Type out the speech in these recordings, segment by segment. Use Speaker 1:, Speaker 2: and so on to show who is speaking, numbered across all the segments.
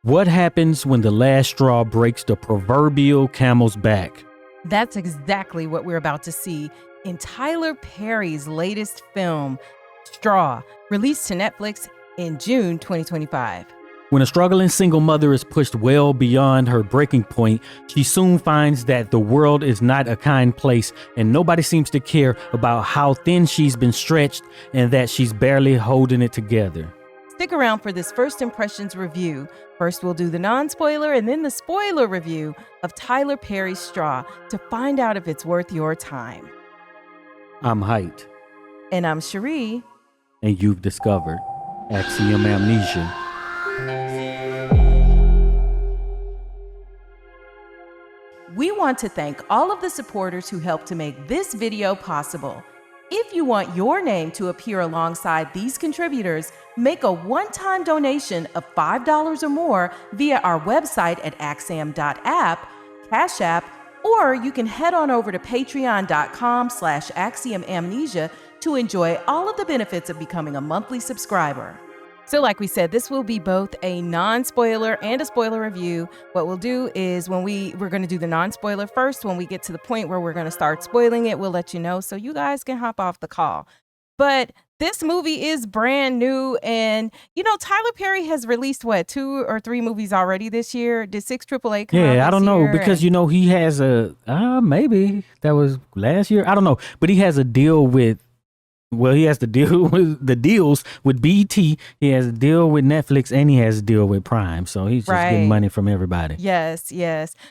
Speaker 1: What happens when the last straw breaks the proverbial camel's back?
Speaker 2: That's exactly what we're about to see in Tyler Perry's latest film, Straw, released to Netflix in June 2025.
Speaker 1: When a struggling single mother is pushed well beyond her breaking point, she soon finds that the world is not a kind place and nobody seems to care about how thin she's been stretched and that she's barely holding it together.
Speaker 2: Stick around for this first impressions review. First, we'll do the non-spoiler and then the spoiler review of Tyler Perry's Straw to find out if it's worth your time.
Speaker 1: I'm Heit.
Speaker 2: And I'm Cheri.
Speaker 1: And you've discovered Axiom Amnesia.
Speaker 2: We want to thank all of the supporters who helped to make this video possible. If you want your name to appear alongside these contributors, make a one-time donation of $5 or more via our website at axiom.app, Cash App, or you can head on over to patreon.com/axiomamnesia to enjoy all of the benefits of becoming a monthly subscriber. So like we said, this will be both a non-spoiler and a spoiler review. What we'll do is we're going to do the non-spoiler first. When we get to the point where we're going to start spoiling it, we'll let you know so you guys can hop off the call. But this movie is brand new. And, Tyler Perry has released, 2 or 3 movies already this year? Did 6 AAA come out
Speaker 1: Yeah, I don't know because, he has maybe that was last year. I don't know. But he has a deal with he has to deal with the deals with BT. He has a deal with Netflix and he has a deal with Prime. So he's just getting money from everybody.
Speaker 2: Yes.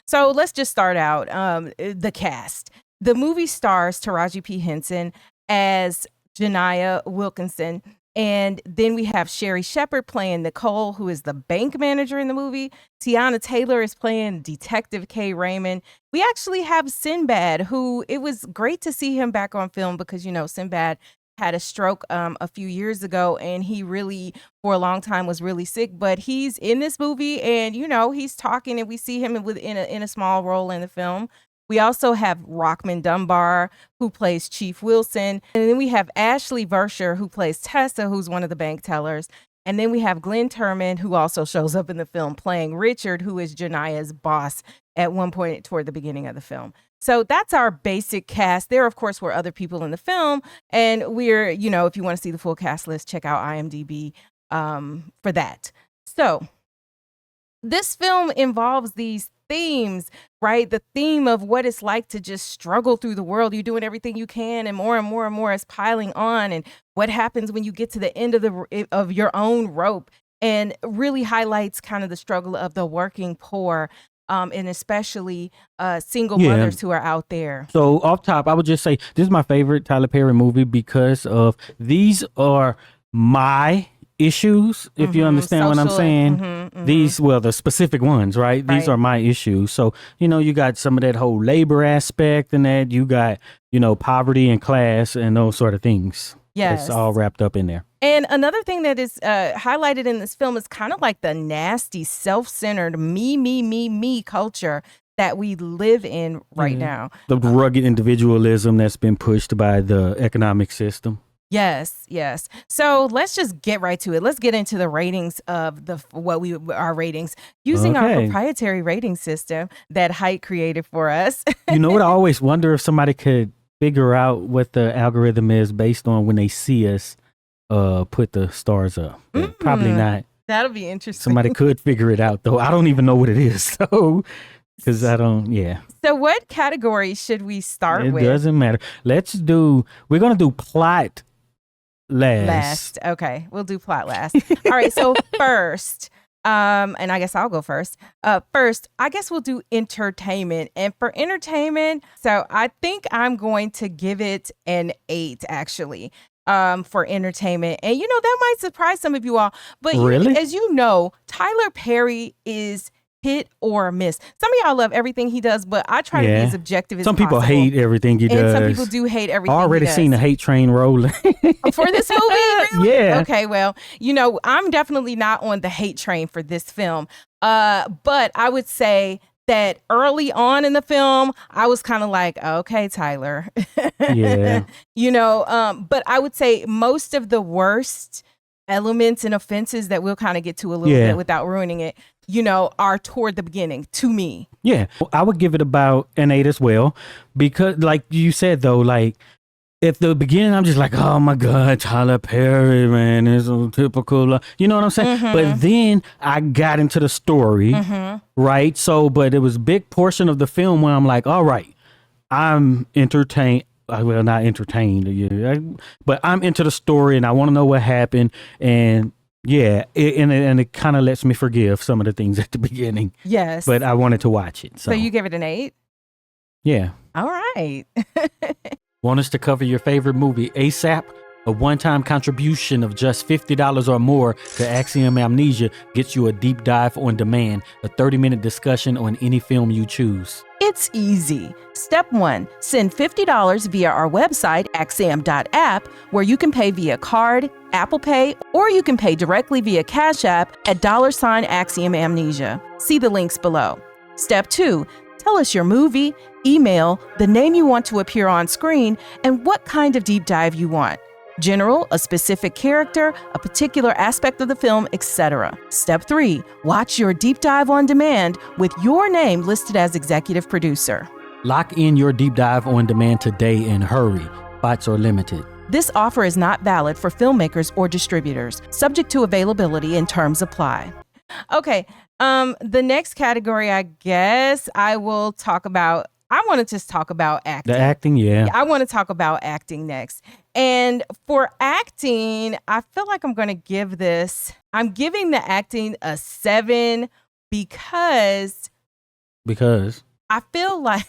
Speaker 2: So let's just start out. The cast. The movie stars Taraji P. Henson as Janiyah Wilkinson. And then we have Sherry Shepherd playing Nicole, who is the bank manager in the movie. Tiana Taylor is playing Detective Kay Raymond. We actually have Sinbad, who it was great to see him back on film because, Sinbad had a stroke a few years ago, and he really, for a long time, was really sick. But he's in this movie, and he's talking, and we see him in a small role in the film. We also have Rockman Dunbar, who plays Chief Wilson, and then we have Ashley Verscher, who plays Tessa, who's one of the bank tellers. And then we have Glenn Turman, who also shows up in the film, playing Richard, who is Janiyah's boss at one point toward the beginning of the film. So that's our basic cast. There, of course, were other people in the film. And we're, if you want to see the full cast list, check out IMDb for that. So this film involves these themes, right? The theme of what it's like to just struggle through the world. You're doing everything you can, and more and more and more is piling on. And what happens when you get to the end of your own rope, and really highlights kind of the struggle of the working poor. And especially single mothers who are out there.
Speaker 1: So off top, I would just say this is my favorite Tyler Perry movie because of these are my issues, if you understand what I'm saying. These, the specific ones, right? These are my issues. So, you got some of that whole labor aspect and that you got, poverty and class and those sort of things.
Speaker 2: Yes.
Speaker 1: It's all wrapped up in there.
Speaker 2: And another thing that is highlighted in this film is kind of like the nasty, self-centered me culture that we live in right now.
Speaker 1: The rugged individualism that's been pushed by the economic system.
Speaker 2: Yes. So let's just get right to it. Let's get into the ratings of our ratings using our proprietary rating system that Heit created for us.
Speaker 1: You know what? I always wonder if somebody could figure out what the algorithm is based on when they see us put the stars up. Probably not.
Speaker 2: That'll be interesting.
Speaker 1: Somebody could figure it out, though. I don't even know what it is, so because I don't. Yeah.
Speaker 2: So what category should we start with?
Speaker 1: It doesn't matter. We're gonna do plot last.
Speaker 2: Okay, we'll do plot last. All right. So first. And I guess I'll go first. First, I guess we'll do entertainment. And for entertainment, so I think I'm going to give it an 8, actually, for entertainment. And, that might surprise some of you all. But
Speaker 1: really?
Speaker 2: As you know, Tyler Perry is hit or miss. Some of y'all love everything he does, but I try to be as objective as possible.
Speaker 1: Some people hate everything he does.
Speaker 2: And some people do hate everything he does.
Speaker 1: Already seen the hate train rolling.
Speaker 2: For this movie? Really?
Speaker 1: Yeah.
Speaker 2: Okay, well, I'm definitely not on the hate train for this film. But I would say that early on in the film, I was kind of like, okay, Tyler.
Speaker 1: Yeah.
Speaker 2: But I would say most of the worst elements and offenses that we'll kind of get to a little bit without ruining it. are toward the beginning to me.
Speaker 1: Yeah, I would give it about an 8 as well, because like you said though, like at the beginning I'm just like, oh my god, Tyler Perry, man, is so typical, you know what I'm saying? But then I got into the story, right? So, but it was a big portion of the film where I'm like, all right, I'm entertained. Well, not entertained, yeah, but I'm into the story and I want to know what happened. And yeah, it kind of lets me forgive some of the things at the beginning.
Speaker 2: Yes.
Speaker 1: But I wanted to watch it. So
Speaker 2: you give it an 8?
Speaker 1: Yeah.
Speaker 2: All right.
Speaker 1: Want us to cover your favorite movie ASAP? A one-time contribution of just $50 or more to Axiom Amnesia gets you a deep dive on demand, a 30-minute discussion on any film you choose.
Speaker 2: It's easy. Step 1, send $50 via our website, axiom.app, where you can pay via card, Apple Pay, or you can pay directly via Cash App at $Axiom Amnesia. See the links below. Step 2, tell us your movie, email, the name you want to appear on screen, and what kind of deep dive you want. General, a specific character, a particular aspect of the film, etc. Step 3, watch your deep dive on demand with your name listed as executive producer.
Speaker 1: Lock in your deep dive on demand today and hurry. Spots are limited.
Speaker 2: This offer is not valid for filmmakers or distributors. Subject to availability and terms apply. Okay, the next category, I guess I will talk about. I want to just talk about acting.
Speaker 1: The acting, yeah.
Speaker 2: I want to talk about acting next. And for acting, I feel like I'm going to give this, I'm giving the acting a 7 because I feel like,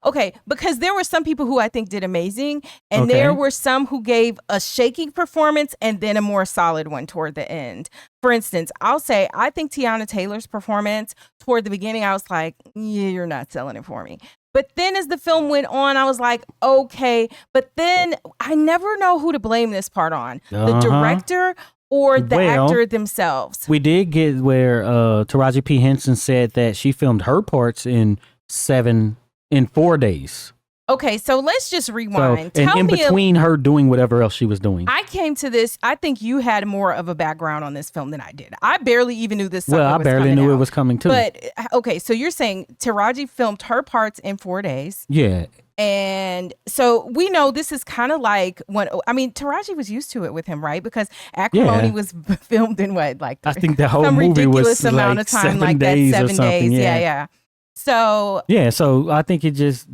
Speaker 2: okay, because there were some people who I think did amazing, and there were some who gave a shaky performance and then a more solid one toward the end. For instance, I'll say, I think Teyana Taylor's performance toward the beginning, I was like, yeah, you're not selling it for me. But then as the film went on, I was like, okay. But then I never know who to blame this part on, the director or the actor themselves.
Speaker 1: We did get where Taraji P. Henson said that she filmed her parts in 4 days.
Speaker 2: Okay, so let's just rewind.
Speaker 1: So, and in between her doing whatever else she was doing.
Speaker 2: I came to this, I think you had more of a background on this film than I did. I barely even knew this.
Speaker 1: Well, I barely knew it was coming too.
Speaker 2: But okay, so you're saying Taraji filmed her parts in 4 days.
Speaker 1: Yeah.
Speaker 2: And so we know this is kind of like Taraji was used to it with him, right? Because Acrimony was filmed in what, like
Speaker 1: I think the whole
Speaker 2: some
Speaker 1: movie
Speaker 2: ridiculous
Speaker 1: was
Speaker 2: amount
Speaker 1: like
Speaker 2: of time,
Speaker 1: 7
Speaker 2: like
Speaker 1: days
Speaker 2: that, 7
Speaker 1: or something.
Speaker 2: days. Yeah. So
Speaker 1: I think he's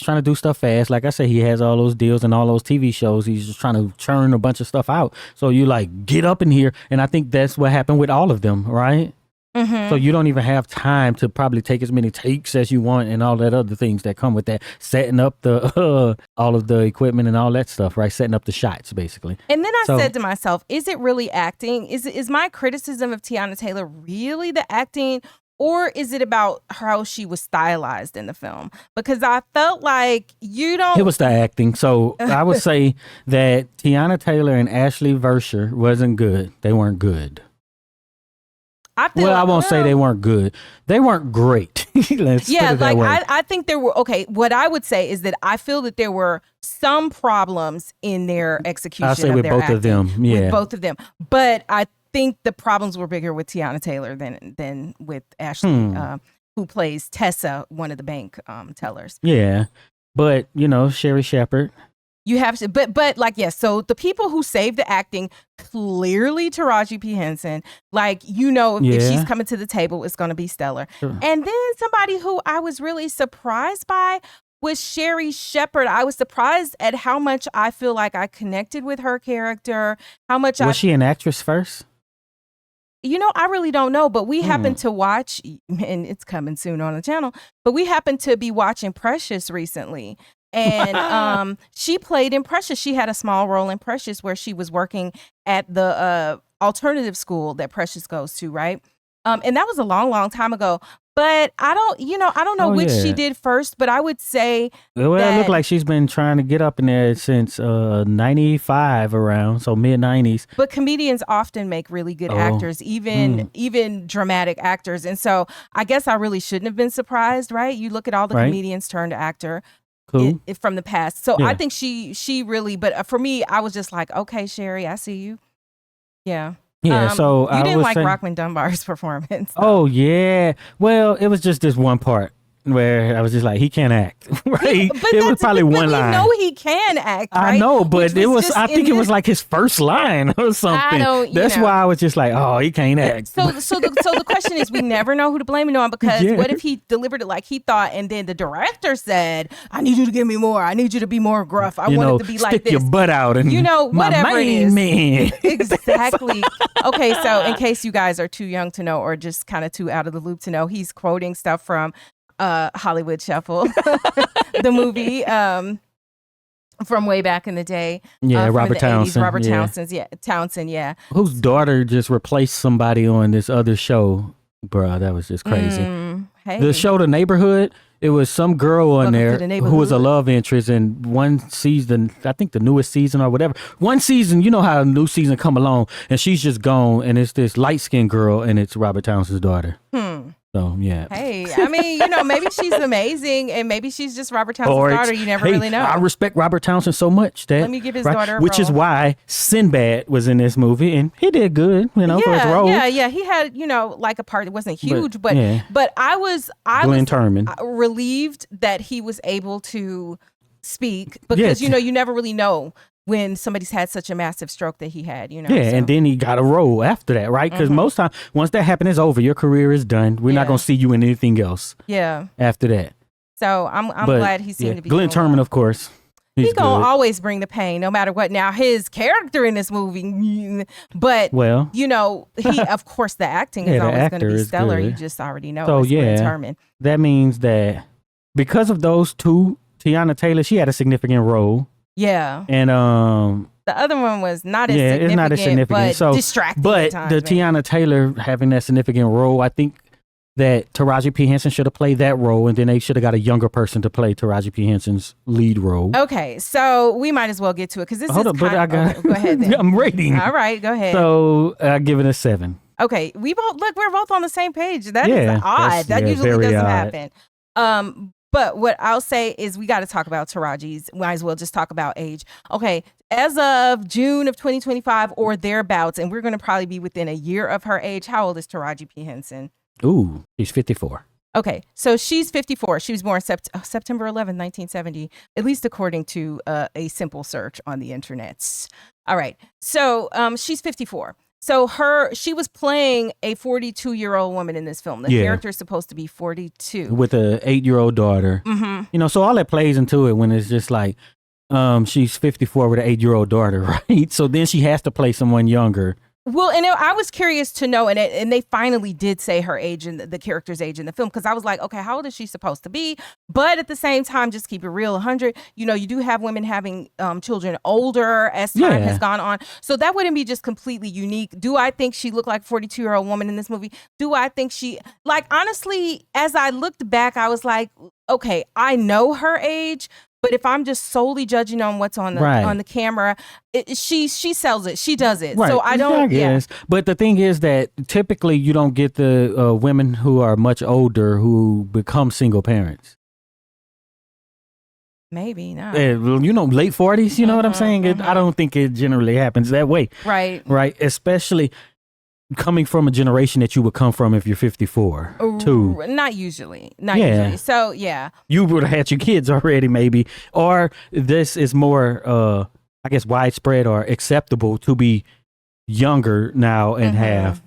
Speaker 1: trying to do stuff fast. Like I said, he has all those deals and all those TV shows. He's just trying to churn a bunch of stuff out. So you like get up in here, and I think that's what happened with all of them, right? Mm-hmm. So you don't even have time to probably take as many takes as you want and all that other things that come with that, setting up the all of the equipment and all that stuff, right? Setting up the shots, basically.
Speaker 2: And then I said to myself, is it really acting? Is my criticism of Teyana Taylor really the acting? Or is it about how she was stylized in the film? Because I felt like it
Speaker 1: was the acting. So I would say that Teyana Taylor and Ashley Versher wasn't good. They weren't good. I won't say they weren't good. They weren't great. Let's put it that way.
Speaker 2: I think there were, okay, what I would say is that I feel that there were some problems in their execution
Speaker 1: I'll say
Speaker 2: of
Speaker 1: with
Speaker 2: their
Speaker 1: both
Speaker 2: acting.
Speaker 1: of them. Yeah.
Speaker 2: With both of them. But I think the problems were bigger with Teyana Taylor than with Ashley, who plays Tessa, one of the bank tellers.
Speaker 1: Yeah, but Sherry Shepherd.
Speaker 2: You have to, but like, yes. So the people who saved the acting, clearly Taraji P. Henson, if she's coming to the table, it's going to be stellar. Sure. And then somebody who I was really surprised by was Sherry Shepherd. I was surprised at how much I feel like I connected with her character. How much
Speaker 1: was she an actress first?
Speaker 2: I really don't know, but we happened to watch, and it's coming soon on the channel, but we happened to be watching Precious recently. And she played in Precious. She had a small role in Precious where she was working at the alternative school that Precious goes to, right? And that was a long, long time ago. But I don't know which she did first, but I would say
Speaker 1: it looked like she's been trying to get up in there since 95 around, so mid-90s.
Speaker 2: But comedians often make really good actors, even dramatic actors. And so I guess I really shouldn't have been surprised, right? You look at all the comedians turned actor from the past. So I think she really, but for me, I was just like, okay, Sherry, I see you. Yeah.
Speaker 1: Yeah, so
Speaker 2: you
Speaker 1: I
Speaker 2: didn't
Speaker 1: was
Speaker 2: like
Speaker 1: saying,
Speaker 2: Rockman Dunbar's performance.
Speaker 1: oh yeah. Well, it was just this one part where I was just like, he can't act. Right? It was probably one
Speaker 2: we
Speaker 1: line.
Speaker 2: know he can act, right?
Speaker 1: I know,
Speaker 2: Which
Speaker 1: but it was.
Speaker 2: just
Speaker 1: I think
Speaker 2: in
Speaker 1: it was
Speaker 2: this-
Speaker 1: like his first line or something.
Speaker 2: don't-
Speaker 1: That's why I was just like, oh, he can't act.
Speaker 2: So the question is, we never know who to blame it on, because
Speaker 1: Yeah.
Speaker 2: what if he delivered it like he thought, and then the director said, "I need you to give me more. I need you to be more gruff. I want it to be like
Speaker 1: stick
Speaker 2: this."
Speaker 1: your butt out and my
Speaker 2: whatever it
Speaker 1: main
Speaker 2: is.
Speaker 1: man.
Speaker 2: Exactly. Okay, so in case you guys are too young to know, or just kind of too out of the loop to know, he's quoting stuff from Hollywood Shuffle, the movie from way back in the day.
Speaker 1: Yeah,
Speaker 2: from
Speaker 1: Robert
Speaker 2: the 80s,
Speaker 1: Townsend.
Speaker 2: Robert
Speaker 1: Yeah.
Speaker 2: Townsend, yeah.
Speaker 1: Whose daughter just replaced somebody on this other show. Bruh, that was just crazy.
Speaker 2: Hey.
Speaker 1: The show The Neighborhood, it was some girl on
Speaker 2: Welcome to
Speaker 1: there
Speaker 2: the
Speaker 1: who was a
Speaker 2: Neighborhood.
Speaker 1: love interest in one season, I think the newest season or whatever. One season, you know how a new season come along and she's just gone and it's this light-skinned girl and it's Robert Townsend's daughter. So, yeah.
Speaker 2: Hey, I mean, maybe she's amazing and maybe she's just Robert Townsend's daughter. You never really know.
Speaker 1: I respect Robert Townsend so much that
Speaker 2: Let me give his daughter a
Speaker 1: which is
Speaker 2: role.
Speaker 1: why Sinbad was in this movie and he did good, for his role.
Speaker 2: Yeah. He had, like a part that wasn't huge, but
Speaker 1: yeah.
Speaker 2: I was
Speaker 1: Glenn Turman.
Speaker 2: relieved that he was able to speak, because
Speaker 1: Yes.
Speaker 2: you never really know when somebody's had such a massive stroke that he had,
Speaker 1: Yeah,
Speaker 2: so.
Speaker 1: and then he got a role after that, right? Because most time, once that happens, it's over. Your career is done. We're not
Speaker 2: Yeah.
Speaker 1: going to see you in anything else
Speaker 2: Yeah.
Speaker 1: after that.
Speaker 2: So I'm
Speaker 1: But,
Speaker 2: glad he seemed to be
Speaker 1: Glenn
Speaker 2: doing
Speaker 1: Turman,
Speaker 2: well.
Speaker 1: of course. He's
Speaker 2: He gonna
Speaker 1: good.
Speaker 2: always bring the pain, no matter what. Now his character in this movie, but
Speaker 1: Well,
Speaker 2: he, of course, the acting
Speaker 1: Yeah,
Speaker 2: is
Speaker 1: the
Speaker 2: always going to
Speaker 1: actor
Speaker 2: be
Speaker 1: is
Speaker 2: stellar.
Speaker 1: good.
Speaker 2: You just already know.
Speaker 1: So,
Speaker 2: it's Glenn
Speaker 1: yeah.
Speaker 2: Turman.
Speaker 1: that means that because of those two, Tiana Taylor, she had a significant role.
Speaker 2: Yeah.
Speaker 1: And
Speaker 2: The other one was not as
Speaker 1: yeah,
Speaker 2: significant,
Speaker 1: it's not as significant.
Speaker 2: but
Speaker 1: So,
Speaker 2: distracting.
Speaker 1: but
Speaker 2: at times,
Speaker 1: the
Speaker 2: maybe.
Speaker 1: Tiana Taylor having that significant role, I think that Taraji P. Henson should have played that role, and then they should have got a younger person to play Taraji P. Henson's lead role.
Speaker 2: Okay, so we might as well get to it because this
Speaker 1: Hold
Speaker 2: is
Speaker 1: up, but I got.
Speaker 2: okay, go ahead then.
Speaker 1: I'm rating.
Speaker 2: All right, go ahead.
Speaker 1: So I give it a 7.
Speaker 2: Okay, we're both on the same page. That is
Speaker 1: Yeah,
Speaker 2: odd.
Speaker 1: that's-
Speaker 2: That
Speaker 1: yeah,
Speaker 2: usually
Speaker 1: very
Speaker 2: doesn't
Speaker 1: odd.
Speaker 2: happen. But what I'll say is we got to talk about Taraji's. Might as well just talk about age. Okay, as of June of 2025 or thereabouts, and we're going to probably be within a year of her age. How old is Taraji P. Henson?
Speaker 1: Ooh, she's 54.
Speaker 2: Okay, so she's 54. She was born September 11, 1970, at least according to a simple search on the internets. All right, so she's 54. So she was playing a 42-year-old woman in this film. The
Speaker 1: Yeah.
Speaker 2: character is supposed to be 42.
Speaker 1: With a 8-year-old daughter.
Speaker 2: Mm-hmm.
Speaker 1: So all that plays into it when it's just like, she's 54 with an 8-year-old daughter, right? So then she has to play someone younger.
Speaker 2: Well, and I was curious to know, and they finally did say her age and the character's age in the film, because I was like, okay, how old is she supposed to be? But at the same time, just keep it real, 100. You do have women having children older as time has gone on, so that wouldn't be just completely unique. Do I think she looked like a 42-year-old woman in this movie? Do I think honestly, as I looked back, I was like, okay, I know her age. But if I'm just solely judging on what's on the camera, she sells it. She does it.
Speaker 1: Right.
Speaker 2: So I don't.
Speaker 1: I guess. Yeah. But the thing is that typically you don't get the women who are much older who become single parents.
Speaker 2: Maybe not.
Speaker 1: Late 40s. You know what I'm saying? I don't think it generally happens that way.
Speaker 2: Right.
Speaker 1: Right. Especially coming from a generation that you would come from if you're 54 too.
Speaker 2: Not usually. Usually. So yeah.
Speaker 1: You would have had your kids already maybe. Or this is more I guess widespread or acceptable to be younger now and have,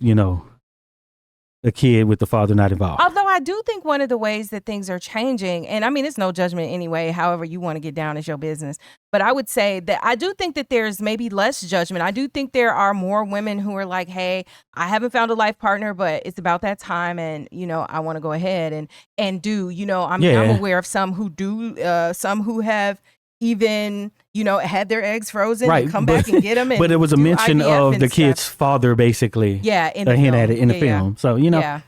Speaker 1: a kid with the father not involved.
Speaker 2: Although I do think one of the ways that things are changing, and I mean, it's no judgment anyway, however you want to get down is your business. But I would say that I do think that there's maybe less judgment. I do think there are more women who are like, hey, I haven't found a life partner, but it's about that time. And, I want to go ahead and do, I'm aware of some who do, some who have even, had their eggs frozen and come back and get them.
Speaker 1: But it was a mention
Speaker 2: IVF
Speaker 1: of the kid's father, basically.
Speaker 2: Yeah, in the
Speaker 1: hint
Speaker 2: film.
Speaker 1: at it in the film. So,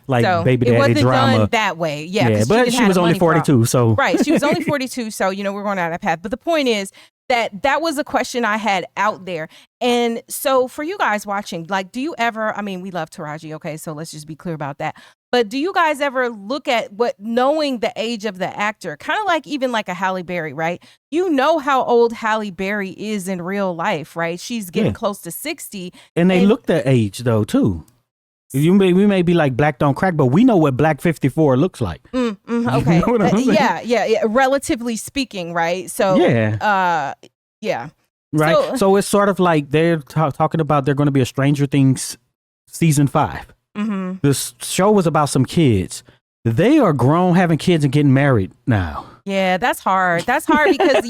Speaker 1: like
Speaker 2: so
Speaker 1: baby daddy
Speaker 2: it wasn't
Speaker 1: drama.
Speaker 2: done that way. Yeah,
Speaker 1: but she was only 42. So
Speaker 2: right, she was only 42. So we're going down that path. But the point is that was a question I had out there. And so for you guys watching, like, do you ever? I mean, we love Taraji. Okay, so let's just be clear about that. But do you guys ever look at knowing the age of the actor, kind of like even like a Halle Berry, right? You know how old Halle Berry is in real life, right? She's getting close to 60.
Speaker 1: And they look their age though too. We may be like Black Don't Crack, but we know what Black 54 looks like.
Speaker 2: Okay.
Speaker 1: You know what I'm saying?
Speaker 2: Yeah. Relatively speaking, right? So yeah.
Speaker 1: Right. So it's sort of like they're talking about they're going to be a Stranger Things season 5.
Speaker 2: Mm-hmm.
Speaker 1: This show was about some kids. They are grown, having kids and getting married now.
Speaker 2: Yeah, that's hard. That's hard because,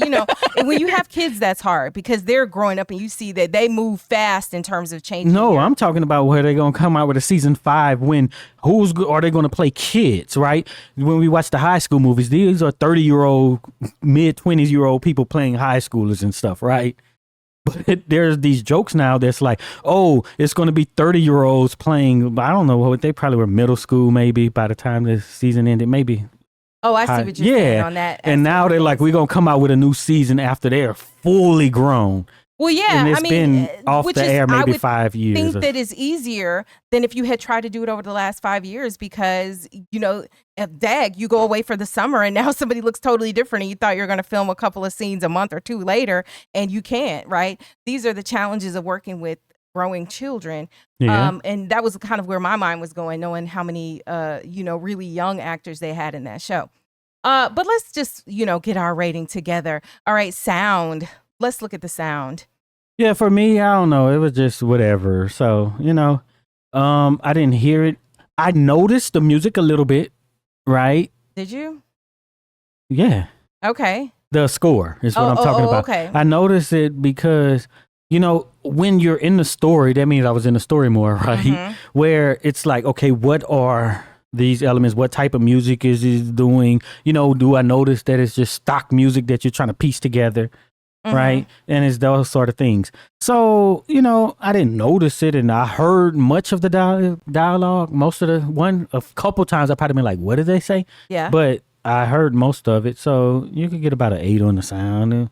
Speaker 2: when you have kids, that's hard because they're growing up and you see that they move fast in terms of changing.
Speaker 1: No, I'm talking about where they're going to come out with a season 5 when are they going to play kids, right? When we watch the high school movies, these are 30-year-old, mid-20s-year-old people playing high schoolers and stuff, right? But there's these jokes now that's like, oh, it's going to be 30-year-olds playing, I don't know, they probably were middle school maybe by the time the season ended, maybe.
Speaker 2: Oh, I see what you're saying on that.
Speaker 1: And now they're like, we're going to come out with a new season after they're fully grown.
Speaker 2: Well, yeah,
Speaker 1: and it's been off the air maybe 5 years.
Speaker 2: I think that is easier than if you had tried to do it over the last 5 years because, you go away for the summer and now somebody looks totally different and you thought you were going to film a couple of scenes a month or two later and you can't, right? These are the challenges of working with growing children.
Speaker 1: Yeah.
Speaker 2: And that was kind of where my mind was going, knowing how many, really young actors they had in that show. But let's just, get our rating together. All right, sound. Let's look at the sound.
Speaker 1: Yeah, for me, I don't know. It was just whatever. So, I didn't hear it. I noticed the music a little bit, right?
Speaker 2: Did you?
Speaker 1: Yeah.
Speaker 2: Okay.
Speaker 1: The score is what I'm talking about.
Speaker 2: Okay.
Speaker 1: I noticed it because, when you're in the story, that means I was in the story more, right?
Speaker 2: Mm-hmm.
Speaker 1: Where it's like, okay, what are these elements? What type of music is he doing? Do I notice that it's just stock music that you're trying to piece together? Mm-hmm. Right. And it's those sort of things. So, I didn't notice it and I heard much of the dialogue, most of a couple times I probably been like, what did they say?
Speaker 2: Yeah.
Speaker 1: But I heard most of it. So you could get about an 8 on the sound.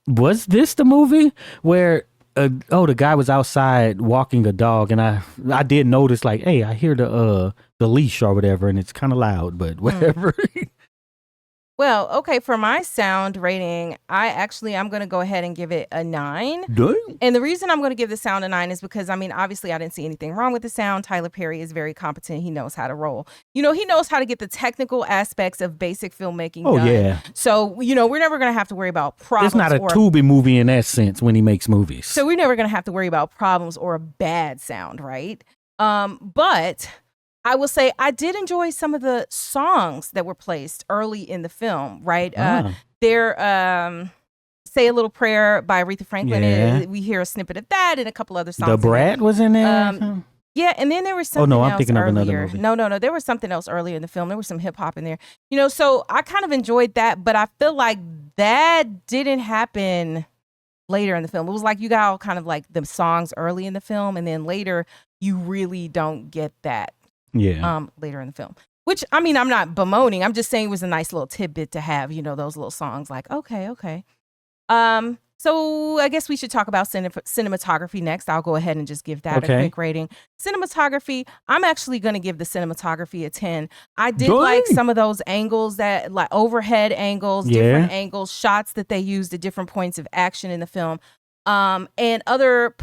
Speaker 1: Was this the movie where, the guy was outside walking a dog and I did notice like, hey, I hear the leash or whatever and it's kind of loud, but whatever.
Speaker 2: Well, okay, for my sound rating, I'm going to go ahead and give it a 9.
Speaker 1: Dang.
Speaker 2: And the reason I'm going to give the sound a 9 is because, obviously I didn't see anything wrong with the sound. Tyler Perry is very competent. He knows how to roll. He knows how to get the technical aspects of basic filmmaking done.
Speaker 1: Oh, yeah.
Speaker 2: So, we're never going to have to worry about problems.
Speaker 1: It's not a Tubi movie in that sense when he makes movies.
Speaker 2: So we're never going to have to worry about problems or a bad sound, right? But I will say I did enjoy some of the songs that were placed early in the film, right? They're Say a Little Prayer by Aretha Franklin.
Speaker 1: Yeah.
Speaker 2: We hear a snippet of that and a couple other songs.
Speaker 1: The Brat was in there?
Speaker 2: Yeah, and then there was something else
Speaker 1: I'm thinking
Speaker 2: earlier.
Speaker 1: of another movie.
Speaker 2: No. There was something else earlier in the film. There was some hip hop in there. So I kind of enjoyed that, but I feel like that didn't happen later in the film. It was like you got all kind of like the songs early in the film, and then later you really don't get that.
Speaker 1: Yeah.
Speaker 2: Later in the film, which I'm not bemoaning. I'm just saying it was a nice little tidbit to have, those little songs like, okay. So I guess we should talk about cinematography next. I'll go ahead and just give that a quick rating. Cinematography, I'm actually going to give the cinematography a 10. I did like some of those angles that like overhead angles, different angles, shots that they used at different points of action in the film. And other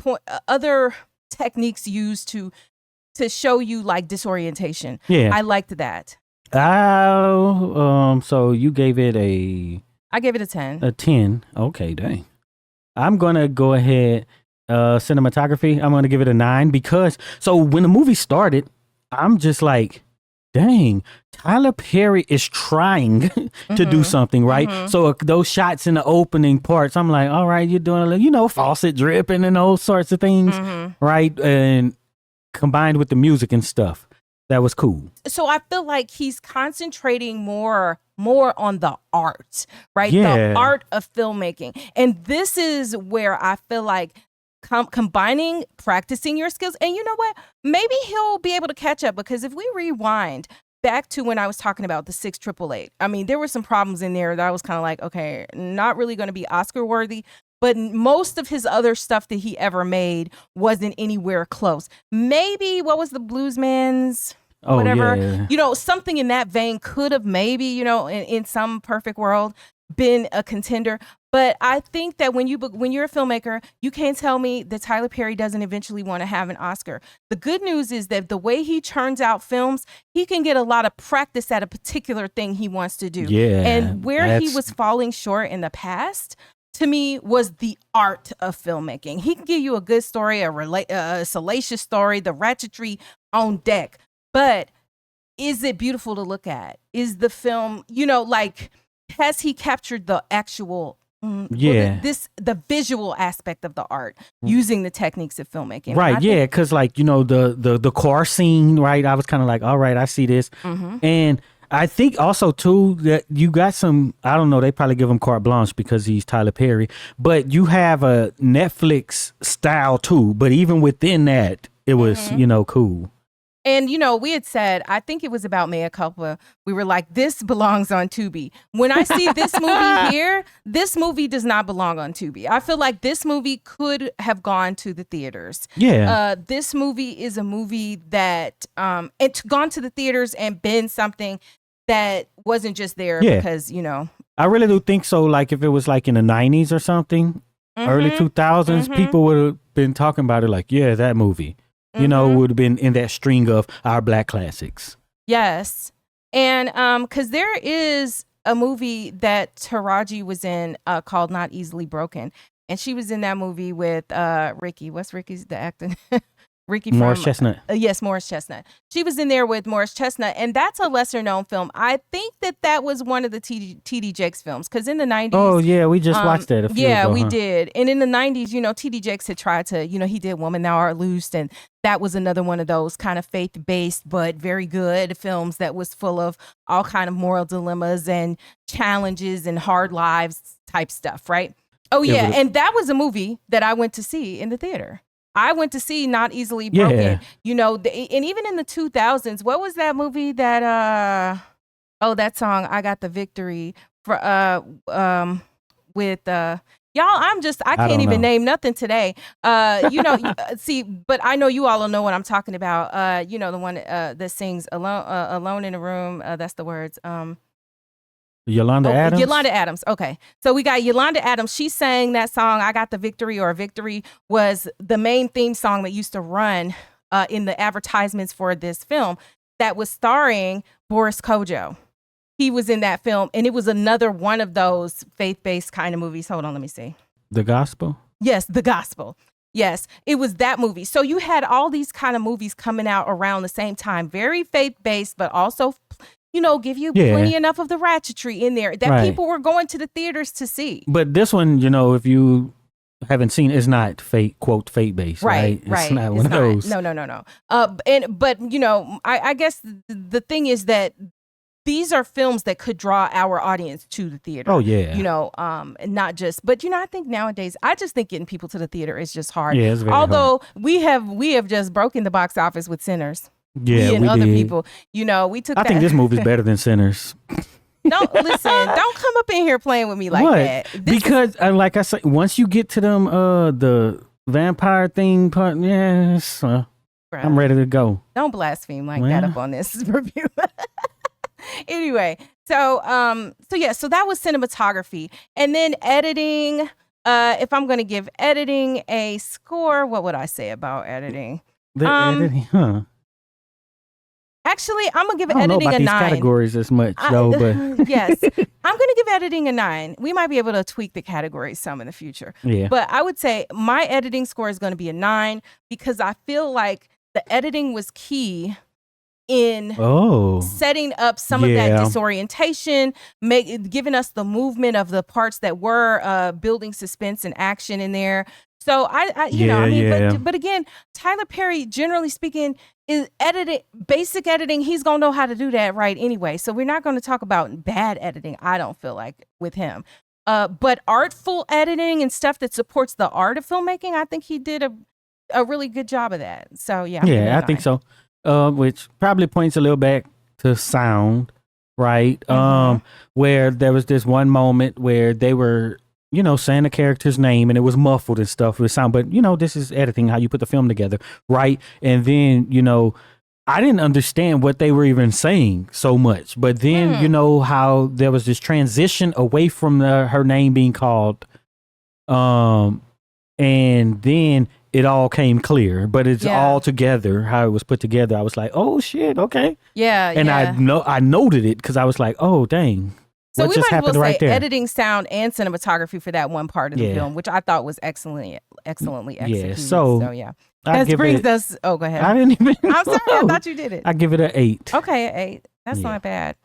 Speaker 2: techniques used to show you like disorientation.
Speaker 1: Yeah.
Speaker 2: I liked that.
Speaker 1: So you gave it
Speaker 2: I gave it a 10.
Speaker 1: A 10. Okay, dang. I'm going to go ahead, cinematography, I'm going to give it a 9 because, so when the movie started, I'm just like, dang, Tyler Perry is trying to do something, right? Mm-hmm. So those shots in the opening parts, I'm like, all right, you're doing, faucet dripping and those sorts of things, right? And combined with the music and stuff. That was cool. So
Speaker 2: I feel like he's concentrating more on the art, right?
Speaker 1: Yeah.
Speaker 2: The art of filmmaking. And this is where I feel like combining, practicing your skills. And you know what? Maybe he'll be able to catch up because if we rewind back to when I was talking about the 6 888, there were some problems in there that I was kind of like, okay, not really going to be Oscar worthy. but most of his other stuff that he ever made wasn't anywhere close. Maybe what was the Bluesman's? Whatever, something in that vein could have maybe, in some perfect world been a contender. But I think that when you're a filmmaker, you can't tell me that Tyler Perry doesn't eventually want to have an Oscar. The good news is that the way he churns out films, he can get a lot of practice at a particular thing he wants to do.
Speaker 1: Yeah,
Speaker 2: and where he was falling short in the past, to me, was the art of filmmaking. He can give you a good story, a salacious story, the ratchetry on deck. But is it beautiful to look at? Is the film, has he captured the actual, the visual aspect of the art using the techniques of filmmaking?
Speaker 1: Right, yeah, because the car scene, right? I was kind of like, all right, I see this. And I think also, too, that you got some, I don't know, they probably give him carte blanche because he's Tyler Perry, but you have a Netflix style, too. But even within that, it was, cool.
Speaker 2: And, we had said, I think it was about Mea Culpa. We were like, this belongs on Tubi. When I see this movie here, this movie does not belong on Tubi. I feel like this movie could have gone to the theaters.
Speaker 1: Yeah.
Speaker 2: This movie is a movie that it's gone to the theaters and been something that wasn't just there because,
Speaker 1: I really do think so. Like if it was like in the 90s or something, early 2000s, people would have been talking about it like, yeah, that movie. Would have been in that string of our Black classics.
Speaker 2: Yes. And because there is a movie that Taraji was in called Not Easily Broken. And she was in that movie with Ricky. What's Ricky's the actor? Ricky from
Speaker 1: Morris Chestnut.
Speaker 2: Yes, Morris Chestnut. She was in there with Morris Chestnut, and that's a lesser known film. I think that was one of the T.D. Jakes films, because in the 90s.
Speaker 1: Oh yeah, we just watched that a few ago,
Speaker 2: we did. And in the 90s, T.D. Jakes had tried to, he did Woman Thou Art Loosed, and that was another one of those kind of faith-based but very good films that was full of all kind of moral dilemmas and challenges and hard lives type stuff, right? Oh yeah, and that was a movie that I went to see in the theater. I went to see Not Easily Broken, and even in the 2000s, what was that movie that, that song, I Got the Victory, for, with, y'all, I can't even name nothing today. See, but I know you all will know what I'm talking about. The one that sings Alone in a Room, that's the words,
Speaker 1: Yolanda Adams?
Speaker 2: Yolanda Adams. Okay. So we got Yolanda Adams. She sang that song, I Got the Victory, or Victory was the main theme song that used to run in the advertisements for this film that was starring Boris Kodjoe. He was in that film, and it was another one of those faith-based kind of movies. Hold on, let me see.
Speaker 1: The Gospel?
Speaker 2: Yes, The Gospel. Yes, it was that movie. So you had all these kind of movies coming out around the same time, very faith-based, but also give you plenty enough of the ratchetry in there that people were going to the theaters to see.
Speaker 1: But this one, if you haven't seen, it's not quote fate-based, right?
Speaker 2: Right.
Speaker 1: It's not one of those.
Speaker 2: No. But I guess the thing is that these are films that could draw our audience to the theater.
Speaker 1: Oh yeah.
Speaker 2: And not just, but I think nowadays, I just think getting people to the theater is just hard.
Speaker 1: Yeah, it's very
Speaker 2: Although
Speaker 1: hard.
Speaker 2: we have just broken the box office with Sinners.
Speaker 1: Yeah,
Speaker 2: we and other
Speaker 1: did.
Speaker 2: people. We took.
Speaker 1: I think this movie's better than Sinners.
Speaker 2: Don't come up in here playing with me like that.
Speaker 1: Because like I said, once you get to them, the vampire thing part, yes, I'm ready to go.
Speaker 2: Don't blaspheme like that up on this review. Anyway, so that was cinematography, and then editing. If I'm going to give editing a score, what would I say about editing?
Speaker 1: Editing, huh?
Speaker 2: Actually, I'm gonna give editing
Speaker 1: I don't know about
Speaker 2: a
Speaker 1: these
Speaker 2: 9.
Speaker 1: Categories as much though, but
Speaker 2: yes, I'm gonna give editing a 9. We might be able to tweak the categories some in the future.
Speaker 1: Yeah.
Speaker 2: But I would say my editing score is gonna be a 9 because I feel like the editing was key in setting up some of that disorientation, giving us the movement of the parts that were building suspense and action in there. So but again, Tyler Perry, generally speaking, is basic editing. He's gonna know how to do that right anyway. So we're not going to talk about bad editing. I don't feel like with him, but artful editing and stuff that supports the art of filmmaking. I think he did a really good job of that. So
Speaker 1: I think so. Which probably points a little back to sound, right? Where there was this one moment where they were saying the character's name and it was muffled and stuff with sound. But, this is editing, how you put the film together, right? And then, I didn't understand what they were even saying so much. But then, how there was this transition away from her name being called. And then it all came clear, but it's all together, how it was put together. I was like, oh, shit, okay.
Speaker 2: Yeah,
Speaker 1: and I noted it because I was like, oh, dang.
Speaker 2: So
Speaker 1: what
Speaker 2: we
Speaker 1: just
Speaker 2: might as
Speaker 1: happened
Speaker 2: well
Speaker 1: right
Speaker 2: say
Speaker 1: there?
Speaker 2: editing, sound, and cinematography for that one part of the film, which I thought was excellently executed.
Speaker 1: Yeah, so
Speaker 2: yeah.
Speaker 1: That
Speaker 2: brings us. Oh, go ahead.
Speaker 1: I didn't even.
Speaker 2: I'm sorry. I thought you did it.
Speaker 1: I give it an 8.
Speaker 2: Okay, an 8. That's not bad.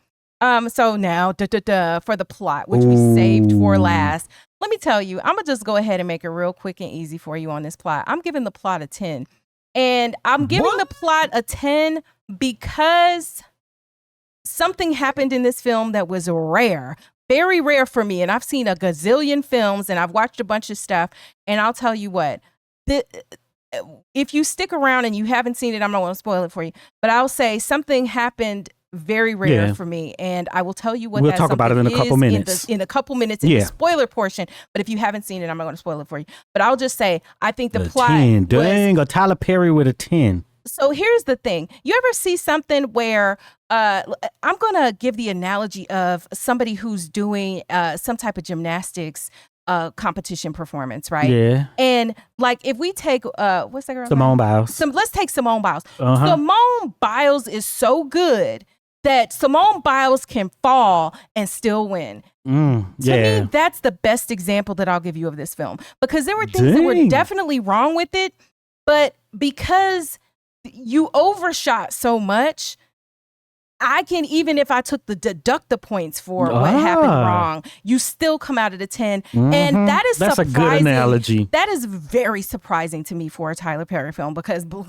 Speaker 2: So now, for the plot, which we saved for last. Let me tell you, I'm gonna just go ahead and make it real quick and easy for you on this plot. I'm giving the plot a 10, and I'm giving the plot a 10 because something happened in this film that was rare. Very rare for me, and I've seen a gazillion films, and I've watched a bunch of stuff, and I'll tell you what, if you stick around and you haven't seen it, I'm not going to spoil it for you, but I'll say something happened very rare for me, and I will tell you what
Speaker 1: we'll talk about it in a couple minutes.
Speaker 2: In a couple minutes in the spoiler portion, but if you haven't seen it, I'm not going to spoil it for you. But I'll just say, I think the plot
Speaker 1: 10. Dang, a Tyler Perry with a 10.
Speaker 2: So here's the thing. You ever see something where I'm going to give the analogy of somebody who's doing some type of gymnastics competition performance, right?
Speaker 1: Yeah.
Speaker 2: And like if we take what's that girl's
Speaker 1: Simone
Speaker 2: name?
Speaker 1: Biles.
Speaker 2: Let's take Simone Biles. Simone Biles is so good that Simone Biles can fall and still win. To me, that's the best example that I'll give you of this film, because there were things that were definitely wrong with it, but because you overshot so much, I can, even if I took deduct the points for what happened wrong, you still come out at a 10. And that's surprising.
Speaker 1: A good analogy.
Speaker 2: That is very surprising to me for a Tyler Perry film because Tyler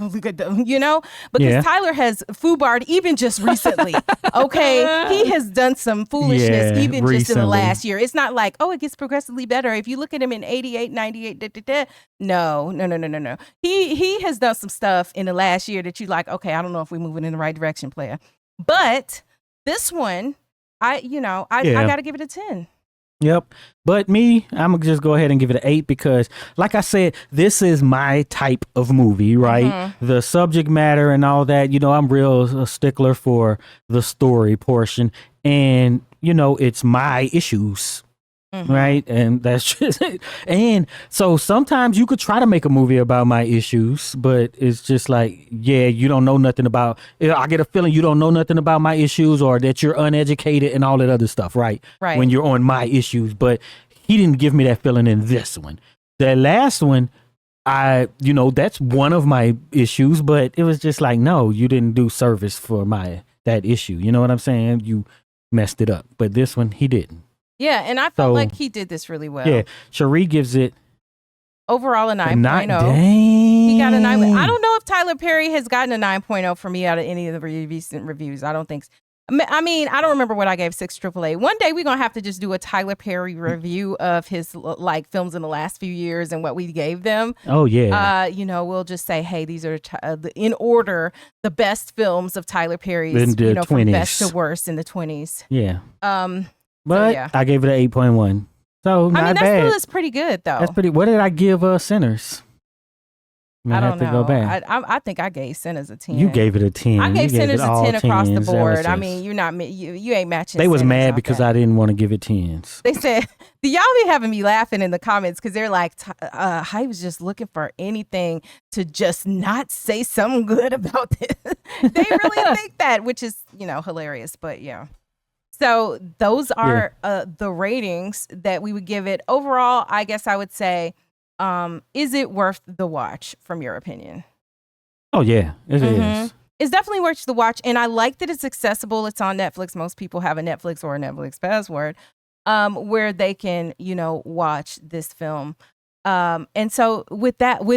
Speaker 2: has foobarred even just recently. Okay. He has done some foolishness even recently. Just in the last year. It's not like, it gets progressively better. If you look at him in 88, 98, no. He has done some stuff in the last year that you like, okay, I don't know if we're moving in the right direction, player. But this one, I got to give it a 10.
Speaker 1: Yep. But I'm going to just go ahead and give it an 8 because, like I said, this is my type of movie, right? The subject matter and all that, I'm real a stickler for the story portion. And, it's my issues. Right. And that's just it. And so sometimes you could try to make a movie about my issues, but it's just like, you don't know nothing about, I get a feeling you don't know nothing about my issues or that you're uneducated and all that other stuff. Right. When you're on my issues. But he didn't give me that feeling in this one. The last one, that's one of my issues, but it was just like, no, you didn't do service for that issue. You know what I'm saying? You messed it up. But this one, he didn't.
Speaker 2: Yeah, and I felt like he did this really well.
Speaker 1: Yeah, Cheri gives it
Speaker 2: overall a 9.0.
Speaker 1: Dang.
Speaker 2: He got a 9. I don't know if Tyler Perry has gotten a 9.0 for me out of any of the recent reviews. I don't think so. I mean, I don't remember what I gave 6 AAA. One day we're going to have to just do a Tyler Perry review of his films in the last few years and what we gave them.
Speaker 1: Oh, yeah.
Speaker 2: We'll just say, hey, these are in order the best films of Tyler Perry's,
Speaker 1: in the 20s.
Speaker 2: From best to worst in the 20s.
Speaker 1: Yeah. But I gave it an 8.1. So not bad.
Speaker 2: That still is pretty good, though.
Speaker 1: That's pretty. What did I give Sinners?
Speaker 2: I don't know. Go back. I think I gave Sinners a 10.
Speaker 1: You gave it a 10.
Speaker 2: I gave Sinners a 10 across the board.
Speaker 1: Just,
Speaker 2: I mean, you're not you ain't matching.
Speaker 1: They was mad because I didn't want to give it 10s.
Speaker 2: They said y'all be having me laughing in the comments because they're like, I was just looking for anything to just not say something good about this. They really think that, which is hilarious. But yeah. So those are the ratings that we would give it. Overall, I guess I would say, is it worth the watch from your opinion?
Speaker 1: Oh, yeah, it is.
Speaker 2: It's definitely worth the watch. And I like that it's accessible. It's on Netflix. Most people have a Netflix or a Netflix password where they can, watch this film. And so with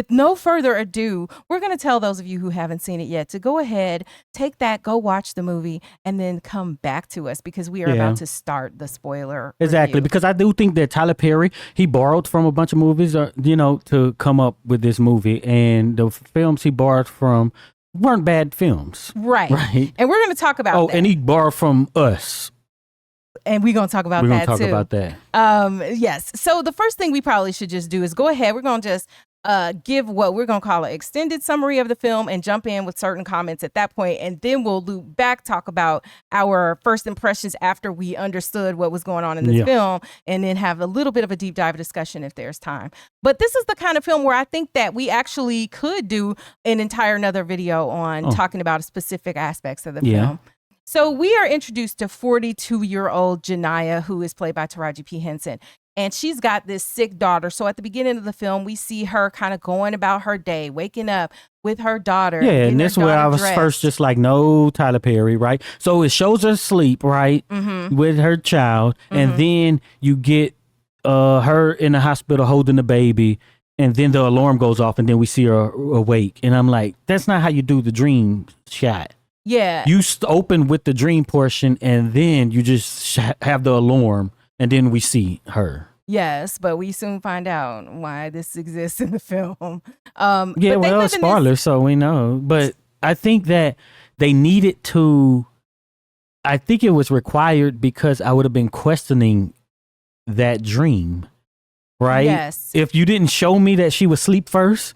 Speaker 2: no further ado, we're going to tell those of you who haven't seen it yet to go ahead, take that, go watch the movie, and then come back to us because we are about to start the spoiler
Speaker 1: Exactly,
Speaker 2: review.
Speaker 1: Because I do think that Tyler Perry, he borrowed from a bunch of movies, to come up with this movie. And the films he borrowed from weren't bad films.
Speaker 2: Right. And we're going to talk about that.
Speaker 1: And he borrowed from us.
Speaker 2: And we're going to talk about that too.
Speaker 1: We're going to talk about that.
Speaker 2: Yes. So the first thing we probably should just do is go ahead. We're going to just give what we're going to call an extended summary of the film and jump in with certain comments at that point. And then we'll loop back, talk about our first impressions after we understood what was going on in this film, and then have a little bit of a deep dive discussion if there's time. But this is the kind of film where I think that we actually could do an entire another video on talking about specific aspects of the film. So we are introduced to 42-year-old Janiyah, who is played by Taraji P. Henson. And she's got this sick daughter. So at the beginning of the film, we see her kind of going about her day, waking up with her daughter.
Speaker 1: Yeah, and this is where I was first just like, no, Tyler Perry, right? So it shows her sleep, right, with her child. And then you get her in the hospital holding the baby. And then the alarm goes off and then we see her awake. And I'm like, that's not how you do the dream shot.
Speaker 2: Yeah.
Speaker 1: You open with the dream portion and then you just have the alarm. And then we see her.
Speaker 2: Yes, but we soon find out why this exists in the film.
Speaker 1: Yeah, well, spoilers, so we know. But I think that they needed to. I think it was required because I would have been questioning that dream, right?
Speaker 2: Yes.
Speaker 1: If you didn't show me that she was asleep first,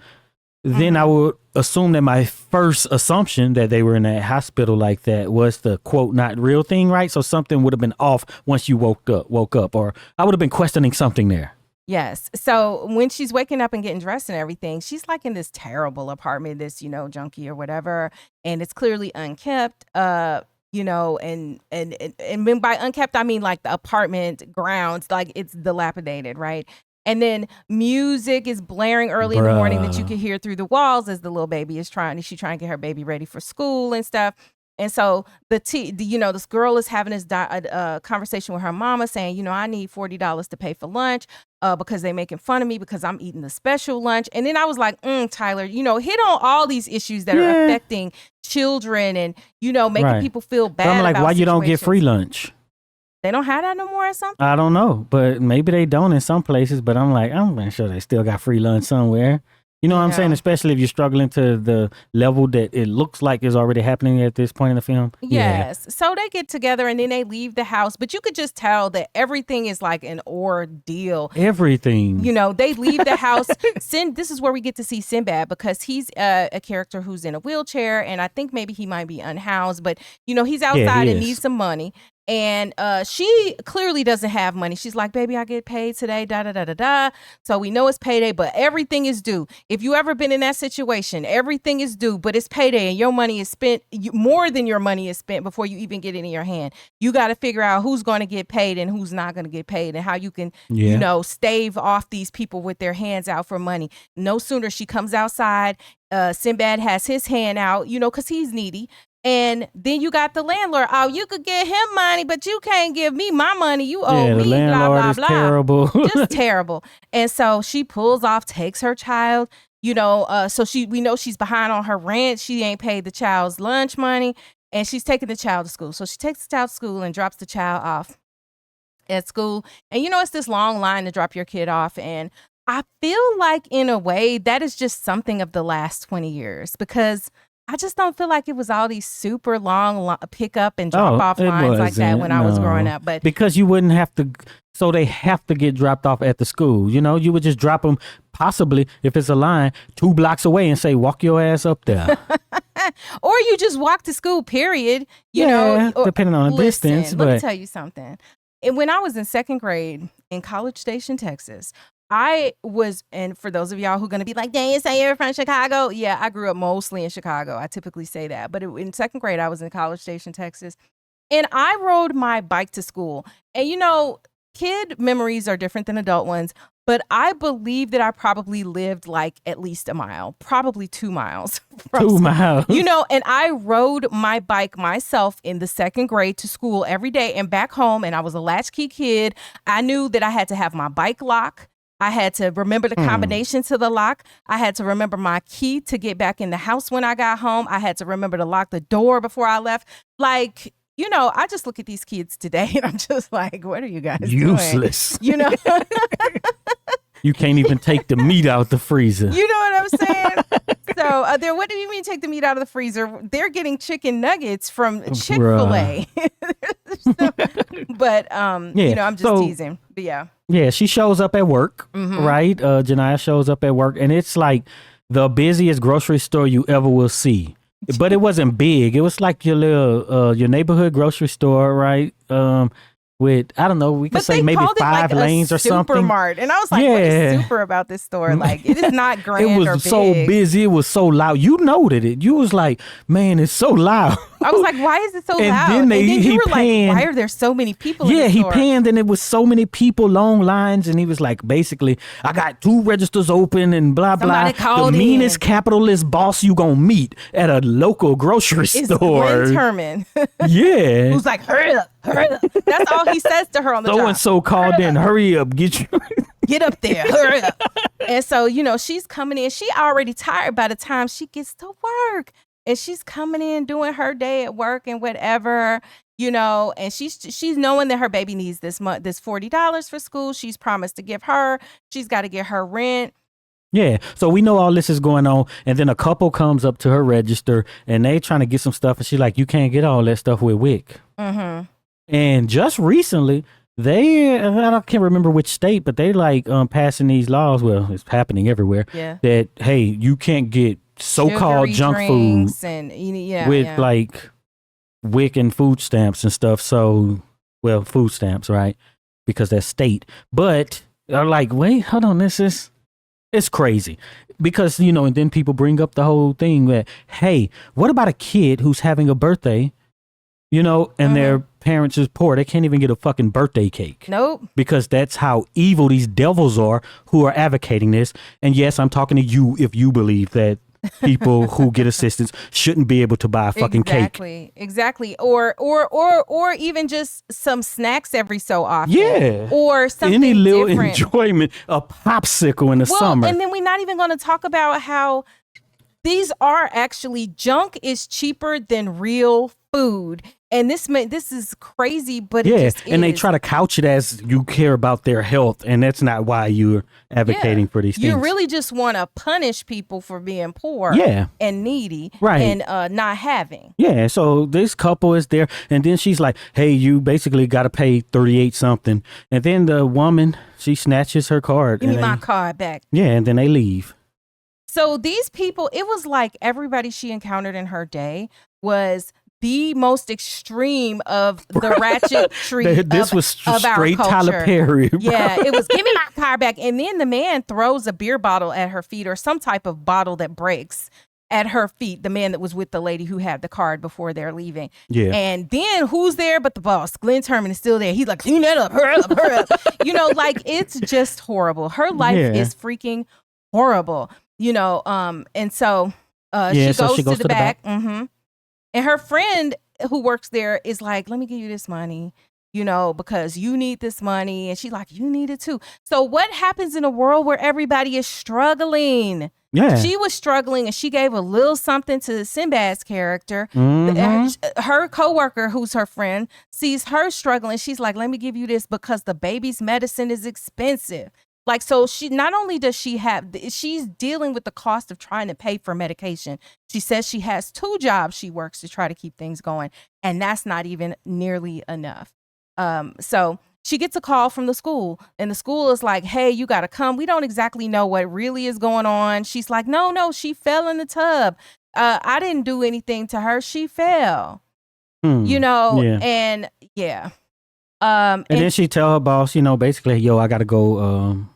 Speaker 1: then I would assume that my first assumption that they were in that hospital like that was the quote not real thing, right? So something would have been off once you woke up, or I would have been questioning something there.
Speaker 2: Yes. So when she's waking up and getting dressed and everything, she's like in this terrible apartment, this, junkie or whatever, and it's clearly unkept. And by unkept I mean like the apartment grounds, like it's dilapidated, right? And then music is blaring early in the morning that you can hear through the walls as the little baby is trying to get her baby ready for school and stuff. And so this girl is having this conversation with her mama saying, I need $40 to pay for lunch because they making fun of me because I'm eating the special lunch. And then I was like, Tyler, hit on all these issues that are affecting children and, making people feel bad.
Speaker 1: But I'm like,
Speaker 2: about
Speaker 1: why
Speaker 2: situations.
Speaker 1: you don't get free lunch?
Speaker 2: They don't have that no more or something?
Speaker 1: I don't know, but maybe they don't in some places. But I'm like, I'm sure they still got free lunch somewhere. You know what I'm saying? Especially if you're struggling to the level that it looks like is already happening at this point in the film.
Speaker 2: Yes. Yeah. So they get together and then they leave the house. But you could just tell that everything is like an ordeal.
Speaker 1: Everything.
Speaker 2: They leave the house. This is where we get to see Sinbad because he's a character who's in a wheelchair. And I think maybe he might be unhoused. But, he's outside and needs some money. And she clearly doesn't have money. She's like, baby, I get paid today, da-da-da-da-da. So we know it's payday, but everything is due. If you ever been in that situation, everything is due, but it's payday and your money is spent, more than your money is spent before you even get it in your hand. You got to figure out who's going to get paid and who's not going to get paid and how you can, stave off these people with their hands out for money. No sooner she comes outside, Sinbad has his hand out, because he's needy. And then you got the landlord. Oh, you could give him money, but you can't give me my money. You owe me.
Speaker 1: The landlord
Speaker 2: blah, blah,
Speaker 1: is
Speaker 2: blah.
Speaker 1: terrible.
Speaker 2: Just terrible. And so she pulls off, takes her child. So we know she's behind on her rent. She ain't paid the child's lunch money, and she's taking the child to school. So she takes the child to school and drops the child off at school. And it's this long line to drop your kid off. And I feel like in a way that is just something of the last 20 years because I just don't feel like it was all these super long pick up and drop off lines like that when I was growing up. But
Speaker 1: because you wouldn't have to, so they have to get dropped off at the school. You would just drop them possibly if it's a line 2 blocks away and say, walk your ass up there.
Speaker 2: Or you just walk to school, period.
Speaker 1: Depending on the distance.
Speaker 2: Let me tell you something. When I was in 2nd grade in College Station, Texas, I was, and for those of y'all who are going to be like, dang, you say you're from Chicago? Yeah, I grew up mostly in Chicago. I typically say that. But in 2nd grade, I was in College Station, Texas. And I rode my bike to school. And, kid memories are different than adult ones. But I believe that I probably lived like at least a mile, probably 2 miles.
Speaker 1: 2 miles.
Speaker 2: And I rode my bike myself in the 2nd grade to school every day and back home. And I was a latchkey kid. I knew that I had to have my bike lock. I had to remember the combination to the lock. I had to remember my key to get back in the house when I got home. I had to remember to lock the door before I left. Like, I just look at these kids today and I'm just like, what are you guys
Speaker 1: useless
Speaker 2: doing?
Speaker 1: You can't even take the meat out the freezer.
Speaker 2: You know what I'm saying? So what do you mean take the meat out of the freezer? They're getting chicken nuggets from Chick-fil-A. But you know, I'm just teasing. But
Speaker 1: yeah, she shows up at work, right? Janiyah shows up at work, and it's like the busiest grocery store you ever will see. But it wasn't big. It was like your little your neighborhood grocery store, right? With, I don't know, we could say maybe 5 lanes or something.
Speaker 2: Supermart. And I was like, what is super about this store? Like, it is not grand or big.
Speaker 1: It was so busy. It was so loud. You noted it. You was like, man, it's so loud.
Speaker 2: I was like, why is it so loud?
Speaker 1: Then
Speaker 2: and then you were
Speaker 1: panned,
Speaker 2: like, why are there so many people in
Speaker 1: the
Speaker 2: the store?
Speaker 1: He panned, and it was so many people, long lines. And he was like, basically, I got 2 registers open and blah,
Speaker 2: Somebody
Speaker 1: blah.
Speaker 2: Called
Speaker 1: the meanest capitalist boss you gonna meet at a local grocery store.
Speaker 2: Glenn Turman.
Speaker 1: Yeah.
Speaker 2: Who's like, hurry up, hurry up. That's all he says to her on the job.
Speaker 1: So-and-so called in, hurry up, get
Speaker 2: up there, hurry up. And so, you know, she's coming in. She already tired by the time she gets to work. And she's coming in doing her day at work and whatever, you know, and she's knowing that her baby needs this $40 for school. She's promised to give her. She's got to get her rent.
Speaker 1: Yeah, so we know all this is going on, and then a couple comes up to her register, and they trying to get some stuff, and she's like, you can't get all that stuff with WIC. And just recently, I can't remember which state, but they like passing these laws. Well, it's happening everywhere. Yeah. That, hey, you can't get so-called junk food
Speaker 2: and,
Speaker 1: with like WIC and food stamps and stuff. So, well, food stamps, right? Because that's state. But they're like, wait, hold on, it's crazy. Because, you know, and then people bring up the whole thing that, hey, what about a kid who's having a birthday, you know, and their parents is poor? They can't even get a fucking birthday cake.
Speaker 2: Nope.
Speaker 1: Because that's how evil these devils are who are advocating this. And yes, I'm talking to you if you believe that people who get assistance shouldn't be able to buy a fucking cake.
Speaker 2: Exactly. Or even just some snacks every so often.
Speaker 1: Yeah.
Speaker 2: Or something
Speaker 1: any little
Speaker 2: different.
Speaker 1: Enjoyment, a popsicle in the summer.
Speaker 2: And then we're not even going to talk about how these are actually, junk is cheaper than real food. And this is crazy, but it just is.
Speaker 1: And they try to couch it as you care about their health, and that's not why you're advocating for these things.
Speaker 2: You really just want to punish people for being poor and needy and not having.
Speaker 1: Yeah, so this couple is there, and then she's like, hey, you basically got to pay 38 something. And then the woman, she snatches her card.
Speaker 2: Give me my card back.
Speaker 1: Yeah, and then they leave.
Speaker 2: So these people, it was like everybody she encountered in her day was the most extreme of the ratchetry
Speaker 1: this was straight Tyler Perry. Bro.
Speaker 2: Yeah, it was, give me my car back. And then the man throws a beer bottle at her feet, or some type of bottle that breaks at her feet. The man that was with the lady who had the card before they're leaving. Yeah. And then who's there but the boss? Glenn Turman is still there. He's like, clean that up, hurry up, hurry up. You know, like, it's just horrible. Her life is freaking horrible. You know, and so she goes to the back. And her friend who works there is like, let me give you this money, you know, because you need this money. And she's like, you need it too. So what happens in a world where everybody is struggling? Yeah. She was struggling, and she gave a little something to Sinbad's character. Her coworker, who's her friend, sees her struggling. She's like, let me give you this because the baby's medicine is expensive. Like, so she, not only does she have, she's dealing with the cost of trying to pay for medication. She says she has 2 jobs she works to try to keep things going. And that's not even nearly enough. So she gets a call from the school, and the school is like, hey, you got to come. We don't exactly know what really is going on. She's like, no, she fell in the tub. I didn't do anything to her. She fell, you know, and and
Speaker 1: then she tell her boss, you know, basically, yo, I got to go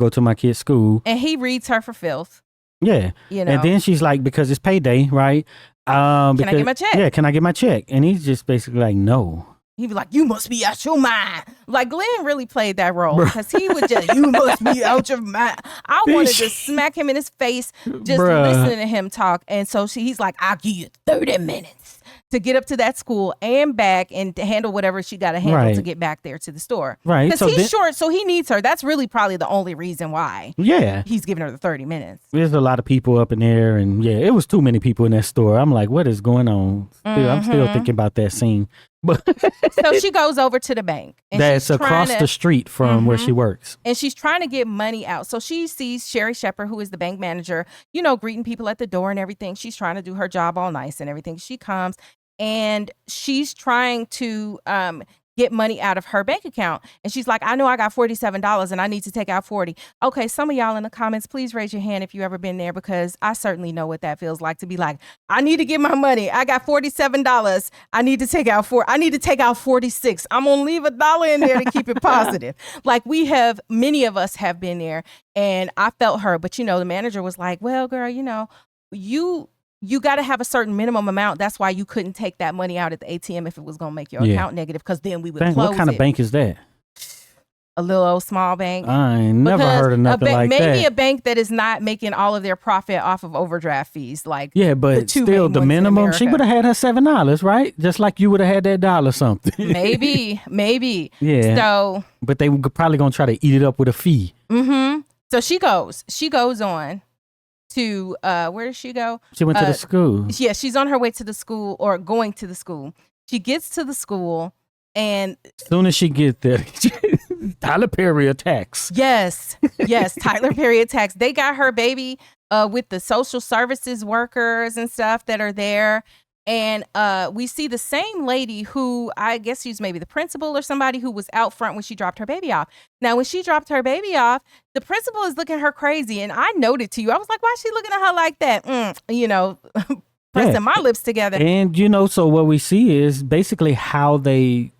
Speaker 1: to my kid's school.
Speaker 2: And he reads her for filth.
Speaker 1: Yeah. You know? And then she's like, because it's payday, right?
Speaker 2: Can I get my check?
Speaker 1: Yeah, can I get my check? And he's just basically like, no.
Speaker 2: He'd be like, you must be out your mind. Like, Glenn really played that role, because he would just, you must be out your mind. I wanted to smack him in his face just listening to him talk. And so he's like, I'll give you 30 minutes to get up to that school and back and to handle whatever she got to handle to get back there to the store. Right. Because he's short, so he needs her. That's really probably the only reason why. Yeah. He's giving her the 30 minutes.
Speaker 1: There's a lot of people up in there, and it was too many people in that store. I'm like, what is going on? I'm still thinking about that scene. But
Speaker 2: so she goes over to the bank.
Speaker 1: And that's across the street from where she works.
Speaker 2: And she's trying to get money out. So she sees Cheri Shepard, who is the bank manager, you know, greeting people at the door and everything. She's trying to do her job all nice and everything. She comes, and she's trying to get money out of her bank account. And she's like, I know I got $47 and I need to take out 40. Okay, some of y'all in the comments, please raise your hand if you ever been there, because I certainly know what that feels like to be like, I need to get my money. I got $47. I need to take out I need to take out 46. I'm going to leave $1 in there to keep it positive. Like many of us have been there, and I felt her. But, the manager was like, well, girl, you got to have a certain minimum amount. That's why you couldn't take that money out at the ATM if it was going to make your account negative, because then we would close it.
Speaker 1: What kind of bank is that?
Speaker 2: A little old small bank.
Speaker 1: I ain't never heard of nothing like that.
Speaker 2: Maybe a bank that is not making all of their profit off of overdraft fees.
Speaker 1: But still the minimum. She would have had her $7, right? Just like you would have had that $1 something.
Speaker 2: Maybe.
Speaker 1: Yeah.
Speaker 2: So.
Speaker 1: But they were probably going to try to eat it up with a fee.
Speaker 2: Mm-hmm. So she goes on to where does she go?
Speaker 1: She went to the school.
Speaker 2: Yeah, she's on her way to the school, or going to the school. She gets to the school, and
Speaker 1: as soon as she gets there, Tyler Perry attacks.
Speaker 2: Yes, Tyler Perry attacks. They got her baby with the social services workers and stuff that are there. And we see the same lady who, I guess she's maybe the principal or somebody, who was out front when she dropped her baby off. Now, when she dropped her baby off, the principal is looking at her crazy. And I noted to you, I was like, why is she looking at her like that? Pressing my lips together.
Speaker 1: And, so what we see is basically how they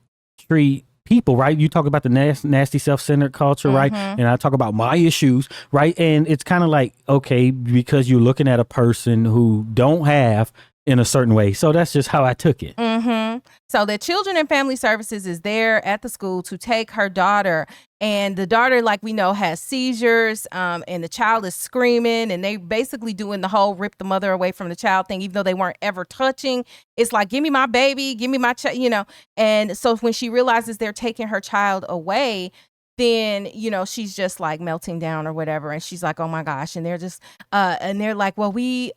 Speaker 1: treat people, right? You talk about the nasty self-centered culture, right? And I talk about my issues, right? And it's kind of like, okay, because you're looking at a person who don't have in a certain way. So that's just how I took it.
Speaker 2: Mm-hmm. So the Children and Family Services is there at the school to take her daughter. And the daughter, like we know, has seizures, and the child is screaming, and they basically doing the whole rip the mother away from the child thing, even though they weren't ever touching. It's like, give me my baby, give me my child, And so when she realizes they're taking her child away, then, she's just like melting down or whatever. And she's like, oh my gosh. And they're just, and they're like, well, we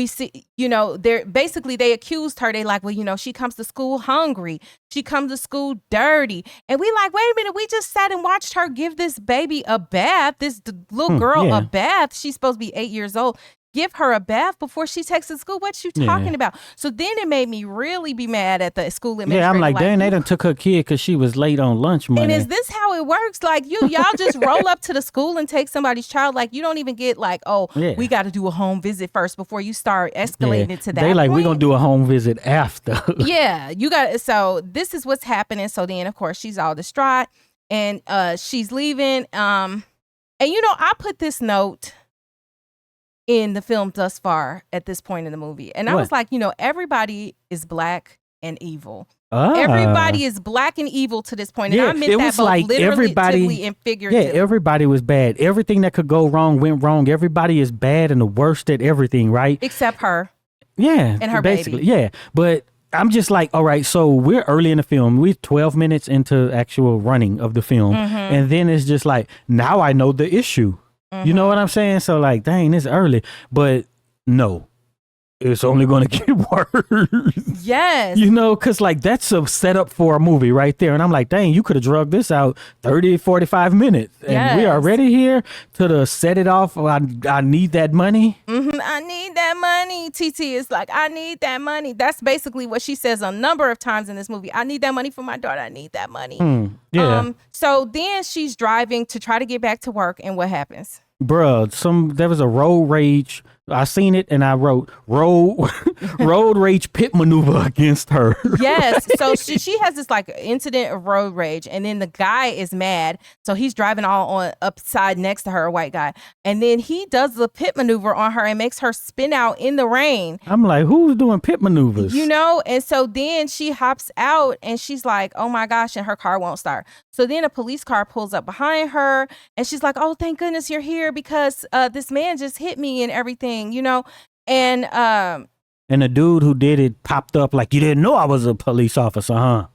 Speaker 2: see, they accused her. They like, well, she comes to school hungry. She comes to school dirty. And we like, wait a minute, we just sat and watched her give this baby a bath, this little girl a bath. She's supposed to be 8 years old. Give her a bath before she takes to school. What you talking about? So then it made me really be mad at the school administrator.
Speaker 1: Yeah, I'm like, dang, they done took her kid because she was late on lunch money.
Speaker 2: And is this how it works? Like, y'all just roll up to the school and take somebody's child. Like, you don't even get like, we got to do a home visit first before you start escalating it to that.
Speaker 1: They like, we're going to do a home visit after.
Speaker 2: Yeah, so this is what's happening. So then, of course, she's all distraught, and she's leaving. And, I put this note in the film thus far at this point in the movie. And I was like, everybody is black and evil. Everybody is black and evil to this point. And I meant that both like literally and figuratively.
Speaker 1: Yeah, everybody was bad. Everything that could go wrong went wrong. Everybody is bad and the worst at everything, right?
Speaker 2: Except her.
Speaker 1: Yeah.
Speaker 2: And her
Speaker 1: basically,
Speaker 2: baby.
Speaker 1: Yeah. But I'm just like, all right, so we're early in the film. We're 12 minutes into actual running of the film. And then it's just like, now I know the issue. You know what I'm saying? So like, dang, it's early. But no, it's only going to get worse.
Speaker 2: Yes.
Speaker 1: Because like that's a setup for a movie right there. And I'm like, dang, you could have drugged this out 30, 45 minutes. And we are ready here to set it off. I need that money.
Speaker 2: I need that money. TT is like, I need that money. That's basically what she says a number of times in this movie. I need that money for my daughter. I need that money.
Speaker 1: Yeah.
Speaker 2: So then she's driving to try to get back to work. And what happens?
Speaker 1: Bruh, there was a road rage. I seen it and I wrote road rage pit maneuver against her.
Speaker 2: Yes. So she has this like incident of road rage, and then the guy is mad. So he's driving all on upside next to her, a white guy. And then he does the pit maneuver on her and makes her spin out in the rain.
Speaker 1: I'm like, who's doing pit maneuvers?
Speaker 2: And so then she hops out and she's like, oh my gosh, and her car won't start. So then a police car pulls up behind her and she's like, oh, thank goodness you're here, because this man just hit me and everything. And
Speaker 1: the dude who did it popped up like, you didn't know I was a police officer, huh?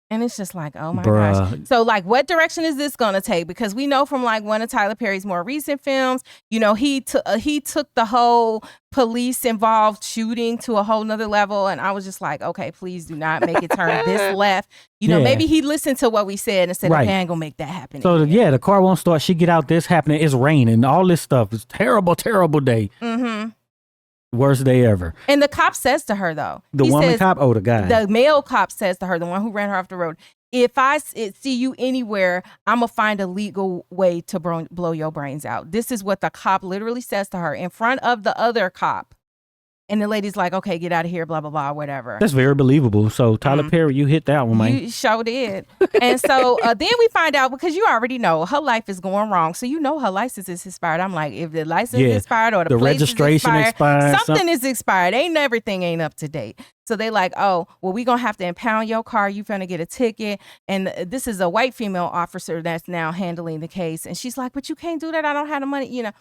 Speaker 2: And it's just like, oh my gosh. So like, what direction is this going to take? Because we know from like one of Tyler Perry's more recent films, he took the whole police involved shooting to a whole nother level. And I was just like, okay, please do not make it turn this left. Maybe he listened to what we said and said, okay, I ain't gonna make that happen.
Speaker 1: So the car won't start. She get out, this happening. It's raining. All this stuff. It's terrible, terrible day. Worst day ever.
Speaker 2: And the cop says to her, though.
Speaker 1: The woman cop? Oh, the guy.
Speaker 2: The male cop says to her, the one who ran her off the road, if I see you anywhere, I'm going to find a legal way to blow your brains out. This is what the cop literally says to her in front of the other cop. And the lady's like, okay, get out of here, blah, blah, blah, whatever.
Speaker 1: That's very believable. So Tyler Perry, you hit that one, man.
Speaker 2: You sure did. And so then we find out, because you already know her life is going wrong. So you know her license is expired. I'm like, if the license is expired or the
Speaker 1: registration
Speaker 2: is
Speaker 1: expired,
Speaker 2: something is expired. Everything ain't up to date. So they like, oh, well, we going to have to impound your car. You finna get a ticket. And this is a white female officer that's now handling the case. And she's like, but you can't do that. I don't have the money, you know.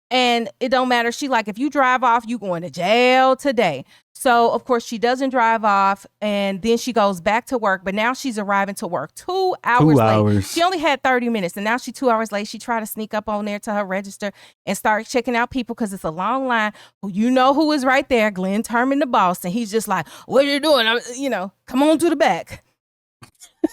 Speaker 2: And it don't matter. She like, if you drive off, you going to jail today. So, of course, she doesn't drive off. And then she goes back to work. But now she's arriving to work 2 hours late. She only had 30 minutes. And now she's 2 hours late. She tried to sneak up on there to her register and start checking out people because it's a long line. You know who is right there? Glenn Turman, the boss. And he's just like, what are you doing? Come on to the back.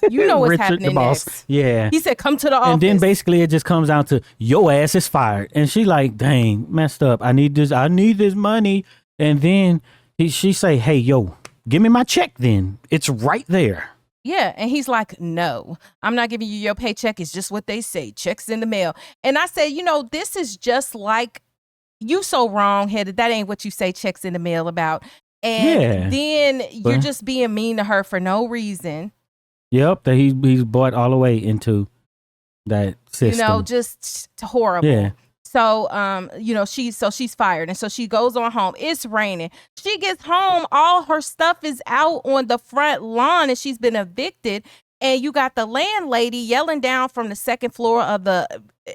Speaker 2: You know what's
Speaker 1: Richard,
Speaker 2: happening
Speaker 1: the boss.
Speaker 2: next.
Speaker 1: Yeah.
Speaker 2: He said, come to the office.
Speaker 1: And then basically it just comes down to your ass is fired. And she like, dang, messed up. I need this money. And then she say, hey, yo, give me my check then. It's right there.
Speaker 2: Yeah. And he's like, no, I'm not giving you your paycheck. It's just what they say. Checks in the mail. And I said, this is just like, you so wrong-headed. That ain't what you say checks in the mail about. And then you're just being mean to her for no reason.
Speaker 1: Yep, that he's bought all the way into that system.
Speaker 2: Just horrible.
Speaker 1: Yeah.
Speaker 2: So, she's fired. And so she goes on home. It's raining. She gets home. All her stuff is out on the front lawn and she's been evicted. And you got the landlady yelling down from the second floor of the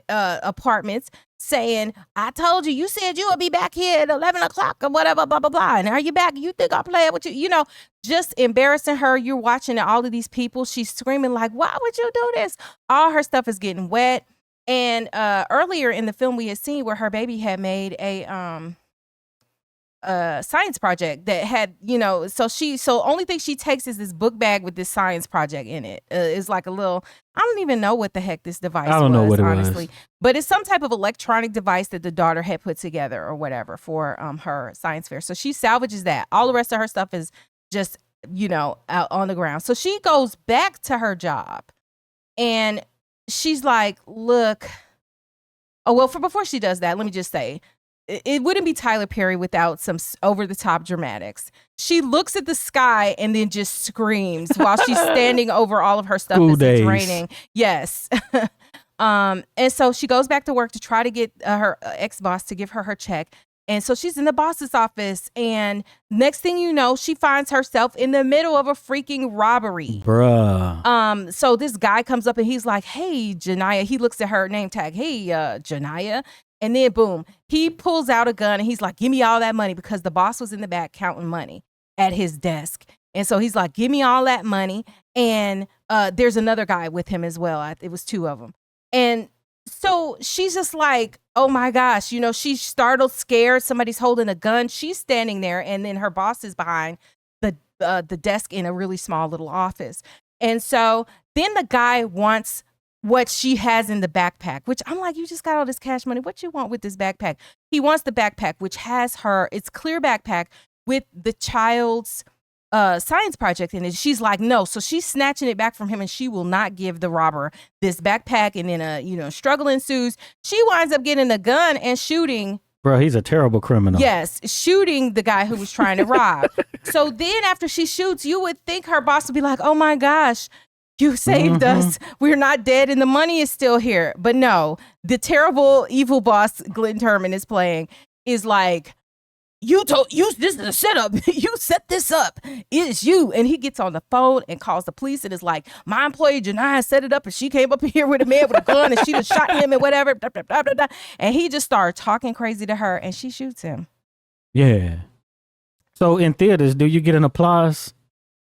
Speaker 2: apartments saying, I told you, you said you would be back here at 11 o'clock or whatever, blah, blah, blah. And are you back? You think I'll play with you? Just embarrassing her. You're watching all of these people. She's screaming like, why would you do this? All her stuff is getting wet. And earlier in the film, we had seen where her baby had made a science project that had, so only thing she takes is this book bag with this science project in it. It's like a little, I don't even know what the heck this device was. I don't know what it honestly was. But it's some type of electronic device that the daughter had put together or whatever for her science fair. So she salvages that. All the rest of her stuff is just, out on the ground. So she goes back to her job and she's like, look, before she does that, let me just say, it wouldn't be Tyler Perry without some over-the-top dramatics. She looks at the sky and then just screams while she's standing over all of her stuff as it's raining. Yes. And so she goes back to work to try to get her ex-boss to give her check. And so she's in the boss's office. And next thing you know, she finds herself in the middle of a freaking robbery.
Speaker 1: Bruh.
Speaker 2: So this guy comes up and he's like, hey, Janiyah. He looks at her name tag. Hey, Janiyah. And then boom, he pulls out a gun and he's like, give me all that money, because the boss was in the back counting money at his desk. And so he's like, give me all that money. And there's another guy with him as well. It was 2 of them. And so she's just like, oh my gosh, she's startled, scared. Somebody's holding a gun. She's standing there. And then her boss is behind the desk in a really small little office. And so then the guy wants what she has in the backpack, which I'm like, you just got all this cash money. What you want with this backpack? He wants the backpack, which has it's clear backpack with the child's science project in it. She's like, no. So she's snatching it back from him and she will not give the robber this backpack. And then struggle ensues. She winds up getting a gun and shooting.
Speaker 1: Bro, he's a terrible criminal.
Speaker 2: Yes, shooting the guy who was trying to rob. So then after she shoots, you would think her boss would be like, oh my gosh, you saved us. We're not dead and the money is still here. But no, the terrible, evil boss Glenn Turman is playing is like, this is a setup. You set this up. It's you. And he gets on the phone and calls the police and is like, my employee Janiyah set it up and she came up here with a man with a gun and she just shot him and whatever. Blah, blah, blah, blah, blah. And he just started talking crazy to her and she shoots him.
Speaker 1: Yeah. So in theaters, do you get an applause?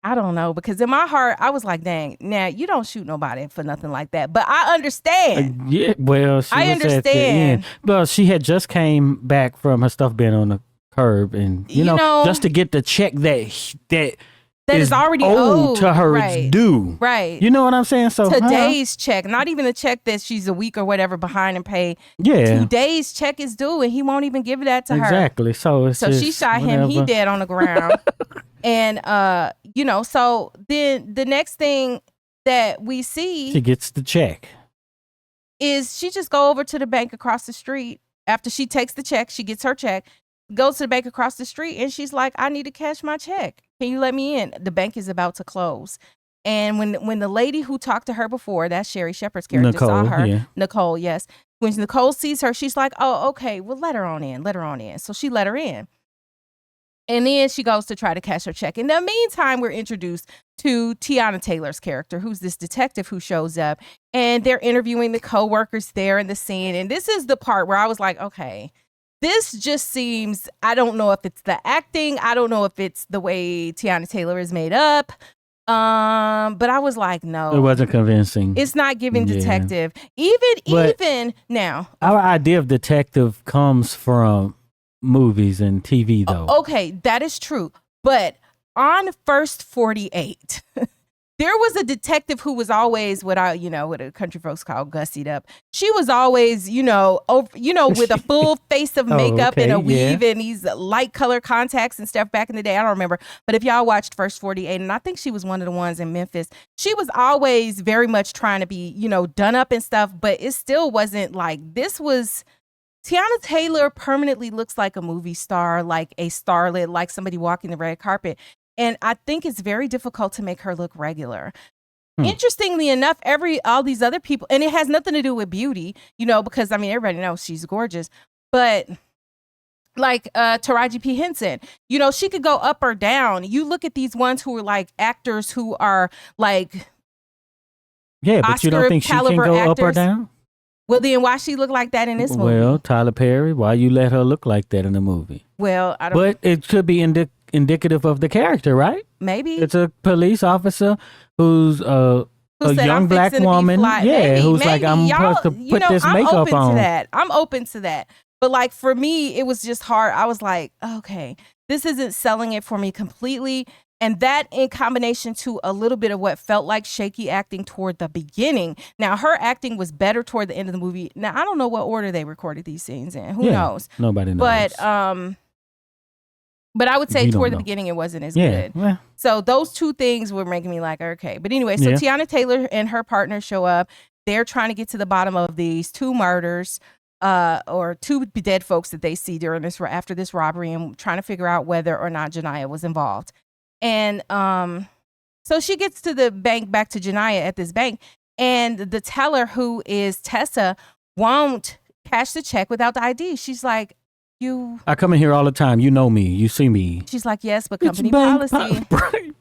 Speaker 2: I don't know, because in my heart, I was like, dang, now you don't shoot nobody for nothing like that. But I understand.
Speaker 1: Yeah, well,
Speaker 2: I understand.
Speaker 1: Well, she had just came back from her stuff being on the curb and, you know, just to get the check that
Speaker 2: that is already owed
Speaker 1: to her.
Speaker 2: Right.
Speaker 1: It's due.
Speaker 2: Right.
Speaker 1: You know what I'm saying? So
Speaker 2: today's check, not even a check that she's a week or whatever behind and pay.
Speaker 1: Yeah.
Speaker 2: Today's check is due and he won't even give that to her.
Speaker 1: Exactly. So it's
Speaker 2: she shot him. He dead on the ground. And so then the next thing that we see,
Speaker 1: she gets the check.
Speaker 2: Is she just go over to the bank across the street after she takes the check, she gets her check, goes to the bank across the street, and she's like, I need to cash my check. Can you let me in? The bank is about to close. And when the lady who talked to her before, that's Sherry Shepherd's character,
Speaker 1: Nicole,
Speaker 2: saw her,
Speaker 1: yeah.
Speaker 2: Nicole, yes. When Nicole sees her, she's like, oh, okay, well, let her on in. So she let her in. And then she goes to try to cash her check. In the meantime, we're introduced to Tiana Taylor's character, who's this detective who shows up, and they're interviewing the coworkers there in the scene. And this is the part where I was like, okay, this just seems, I don't know if it's the acting. I don't know if it's the way Tiana Taylor is made up. But I was like, no,
Speaker 1: it wasn't convincing.
Speaker 2: It's not giving detective. Even now.
Speaker 1: Our idea of detective comes from movies and TV, though.
Speaker 2: Okay, that is true. But on First 48, there was a detective who was always what a country folks call gussied up. She was always, with a full face of makeup and a weave and these light color contacts and stuff back in the day. I don't remember. But if y'all watched First 48, and I think she was one of the ones in Memphis, she was always very much trying to be, done up and stuff. But it still wasn't like this was. Tiana Taylor permanently looks like a movie star, like a starlet, like somebody walking the red carpet. And I think it's very difficult to make her look regular. Interestingly enough, all these other people, and it has nothing to do with beauty, because everybody knows she's gorgeous, but like Taraji P. Henson, she could go up or down. You look at these ones who are like actors who are like,
Speaker 1: yeah, but
Speaker 2: Oscar
Speaker 1: you don't think she can go
Speaker 2: actors.
Speaker 1: Up or down?
Speaker 2: Well, then why she look like that in this movie?
Speaker 1: Well, Tyler Perry, why you let her look like that in the movie?
Speaker 2: Well, I don't.
Speaker 1: But it could be indicative of the character, right?
Speaker 2: Maybe
Speaker 1: it's a police officer who's a young black woman, who's like, I'm supposed to put this makeup on.
Speaker 2: I'm open to that. But like for me, it was just hard. I was like, okay, this isn't selling it for me completely. And that in combination to a little bit of what felt like shaky acting toward the beginning. Now, her acting was better toward the end of the movie. Now, I don't know what order they recorded these scenes in. Who knows?
Speaker 1: Nobody knows.
Speaker 2: But I would say toward the beginning, it wasn't as good.
Speaker 1: Yeah.
Speaker 2: So those two things were making me like, okay. But anyway, so Tiana Taylor and her partner show up. They're trying to get to the bottom of these two murders. Or two dead folks that they see after this robbery, and trying to figure out whether or not Janiyah was involved. And so she gets to the bank, back to Janiyah at this bank, and the teller, who is Tessa, won't cash the check without the ID. She's like, I
Speaker 1: come in here all the time. You know me. You see me.
Speaker 2: She's like, yes, but company policy.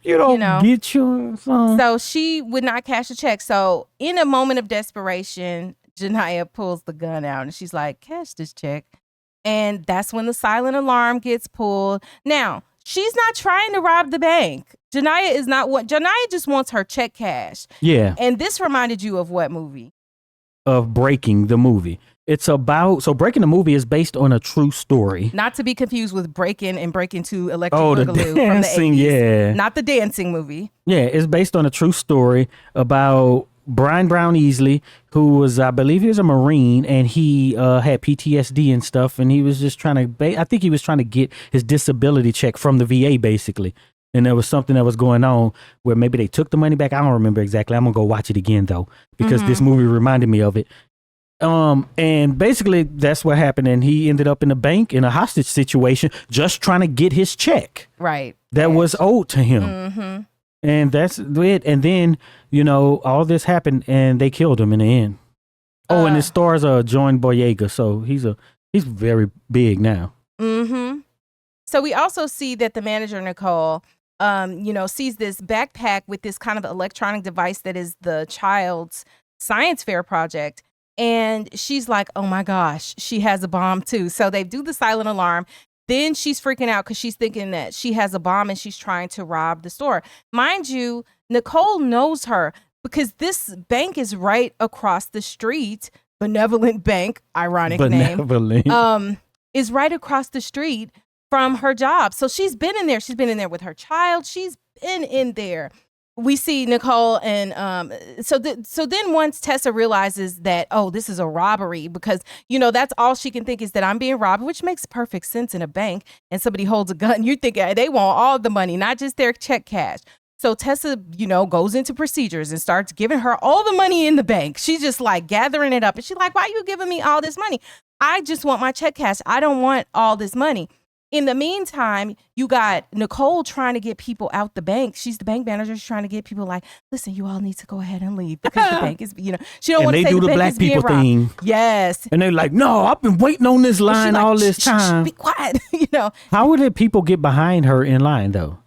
Speaker 1: You don't get your son.
Speaker 2: So she would not cash the check. So in a moment of desperation, Janiyah pulls the gun out and she's like, cash this check. And that's when the silent alarm gets pulled. Now, she's not trying to rob the bank. Janiyah just wants her check cashed.
Speaker 1: Yeah.
Speaker 2: And this reminded you of what movie?
Speaker 1: Of Breaking, the movie. It's about, Breaking the movie is based on a true story.
Speaker 2: Not to be confused with Breaking and Breaking 2 Electric
Speaker 1: Boogaloo
Speaker 2: from the 80s.
Speaker 1: Yeah.
Speaker 2: Not the dancing movie.
Speaker 1: Yeah, it's based on a true story about Brian Brown Easley, who was, I believe he was a Marine, and he had PTSD and stuff, and he was just trying to, I think he was trying to get his disability check from the VA, basically. And there was something that was going on where maybe they took the money back. I don't remember exactly. I'm going to go watch it again, though, because this movie reminded me of it. And basically that's what happened. And he ended up in a bank in a hostage situation, just trying to get his check.
Speaker 2: Right.
Speaker 1: That was owed to him. Mm-hmm. And that's it. And then, all this happened and they killed him in the end. Oh, and it stars John Boyega. So he's very big now.
Speaker 2: Mm-hmm. So we also see that the manager, Nicole, sees this backpack with this kind of electronic device that is the child's science fair project. And she's like, oh my gosh, she has a bomb too. So they do the silent alarm. Then she's freaking out because she's thinking that she has a bomb and she's trying to rob the store. Mind you, Nicole knows her because this bank is right across the street. Benevolent Bank, ironic name. Is right across the street from her job. So she's been in there. She's been in there with her child. She's been in there. We see Nicole and so then once Tessa realizes that, oh, this is a robbery, because, you know, that's all she can think is that I'm being robbed, which makes perfect sense in a bank, and somebody holds a gun. You think they want all the money, not just their check cash. So Tessa, you know, goes into procedures and starts giving her all the money in the bank. She's just like gathering it up. And she's like, why are you giving me all this money? I just want my check cash. I don't want all this money. In the meantime, you got Nicole trying to get people out the bank. She's the bank manager. She's trying to get people like, listen, you all need to go ahead and leave because the bank is, you know, she don't want to say the bank is being robbed. And they do the black people thing. Yes.
Speaker 1: And they're like, no, I've been waiting on this line all this time.
Speaker 2: Be quiet. You know.
Speaker 1: How would people get behind her in line though?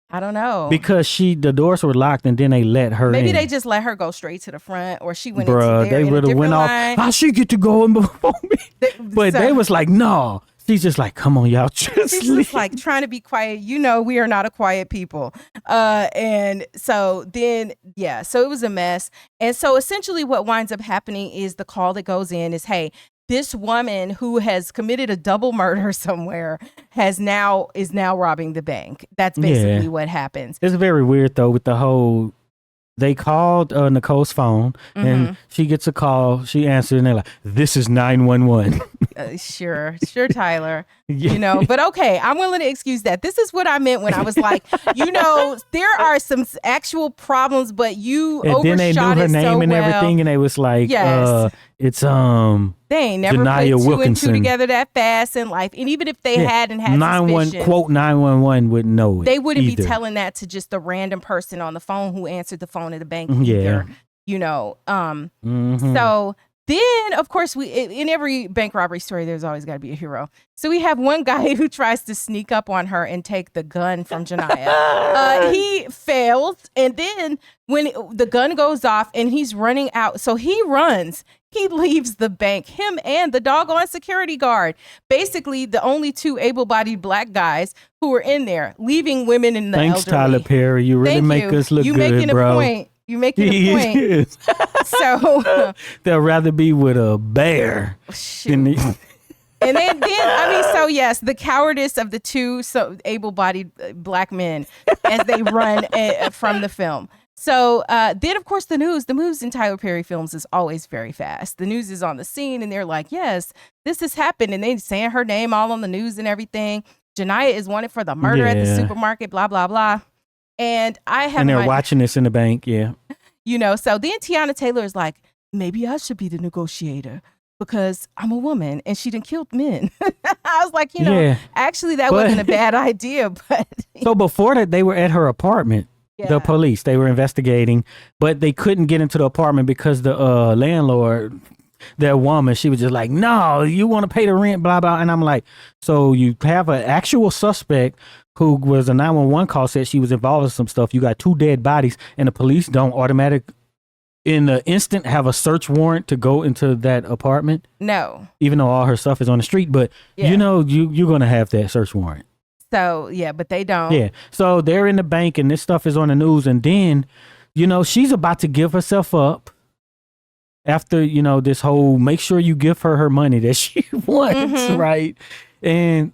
Speaker 2: I don't know.
Speaker 1: Because the doors were locked and then they let her
Speaker 2: Maybe
Speaker 1: in.
Speaker 2: they just let her go straight to the front, or she went
Speaker 1: into
Speaker 2: there
Speaker 1: they would have went
Speaker 2: line.
Speaker 1: off. How she get to go in before me? But they was like, no. She's just like, come on, y'all. She's
Speaker 2: just like trying to be quiet. You know, we are not a quiet people. And so then, yeah, so it was a mess. And so essentially what winds up happening is the call that goes in is, hey, this woman who has committed a double murder somewhere is now robbing the bank. That's basically what happens.
Speaker 1: It's very weird though with the whole. They called Nicole's phone and she gets a call. She answered and they're like, this is 911.
Speaker 2: Sure, Tyler. Yeah. You know, but okay, I'm willing to excuse that. This is what I meant when I was like, you know, there are some actual problems, but you overshot it so well. And then they knew her name and everything,
Speaker 1: and they was like, it's
Speaker 2: they ain't never
Speaker 1: Janiyah
Speaker 2: put two
Speaker 1: Wilkinson.
Speaker 2: And two together that fast in life. And even if they hadn't had suspicion,
Speaker 1: quote 911 wouldn't know it.
Speaker 2: They wouldn't
Speaker 1: either.
Speaker 2: Be telling that to just a random person on the phone who answered the phone at the bank either. You know, so then, of course, in every bank robbery story, there's always got to be a hero. So we have one guy who tries to sneak up on her and take the gun from Janiyah. He fails. And then when the gun goes off and he's running out, so he runs. He leaves the bank, him and the doggone security guard. Basically, the only two able-bodied black guys who were in there, leaving women in the elderly.
Speaker 1: Thanks, Tyler Perry. You really make us look good,
Speaker 2: making
Speaker 1: bro.
Speaker 2: A point. You making a point. So
Speaker 1: they'll rather be with a bear than
Speaker 2: And then I mean, so yes, the cowardice of the two able-bodied black men as they run from the film. So then, of course, the news in Tyler Perry films is always very fast. The news is on the scene and they're like, yes, this has happened. And they're saying her name all on the news and everything. Janiyah is wanted for the murder at the supermarket, blah, blah, blah. And
Speaker 1: they're watching this in the bank,
Speaker 2: You know, so then Tiana Taylor is like, maybe I should be the negotiator because I'm a woman and she done killed men. I was like, you know, actually that wasn't a bad idea. But
Speaker 1: so before that, they were at her apartment. The police, they were investigating, but they couldn't get into the apartment because the landlord, that woman, she was just like, no, you want to pay the rent, blah, blah. And I'm like, so you have an actual suspect who was a 911 call, said she was involved in some stuff. You got two dead bodies and the police don't in the instant have a search warrant to go into that apartment.
Speaker 2: No.
Speaker 1: Even though all her stuff is on the street, but you know, you're going to have that search warrant.
Speaker 2: So, but they don't.
Speaker 1: Yeah. So they're in the bank and this stuff is on the news. And then, you know, she's about to give herself up after, you know, this whole make sure you give her money that she wants, right? And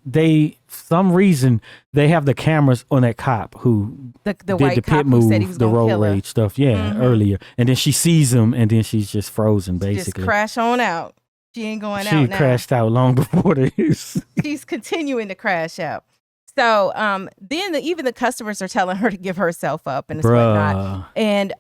Speaker 1: some reason, they have the cameras on that cop who
Speaker 2: the
Speaker 1: did
Speaker 2: white
Speaker 1: the
Speaker 2: cop
Speaker 1: pit
Speaker 2: who said he
Speaker 1: move,
Speaker 2: was
Speaker 1: the road
Speaker 2: kill her.
Speaker 1: rage stuff, earlier. And then she sees him and then she's just frozen, basically.
Speaker 2: Just crash on out. She ain't going out now.
Speaker 1: She crashed out long before this.
Speaker 2: She's continuing to crash out. So then even the customers are telling her to give herself up and whatnot. And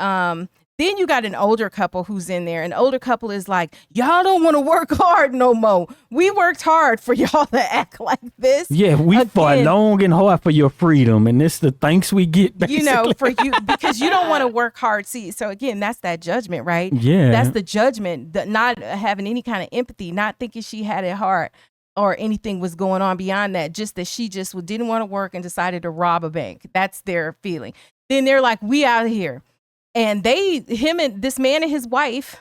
Speaker 2: then you got an older couple who's in there. An older couple is like, y'all don't want to work hard no more. We worked hard for y'all to act like this.
Speaker 1: Yeah, we fought long and hard for your freedom. And this the thanks we get, basically.
Speaker 2: You know, for you, because you don't want to work hard. See, so again, that's that judgment, right?
Speaker 1: Yeah.
Speaker 2: That's the judgment, not having any kind of empathy, not thinking she had it hard or anything was going on beyond that, just that she just didn't want to work and decided to rob a bank. That's their feeling. Then they're like, we out of here. And him and this man and his wife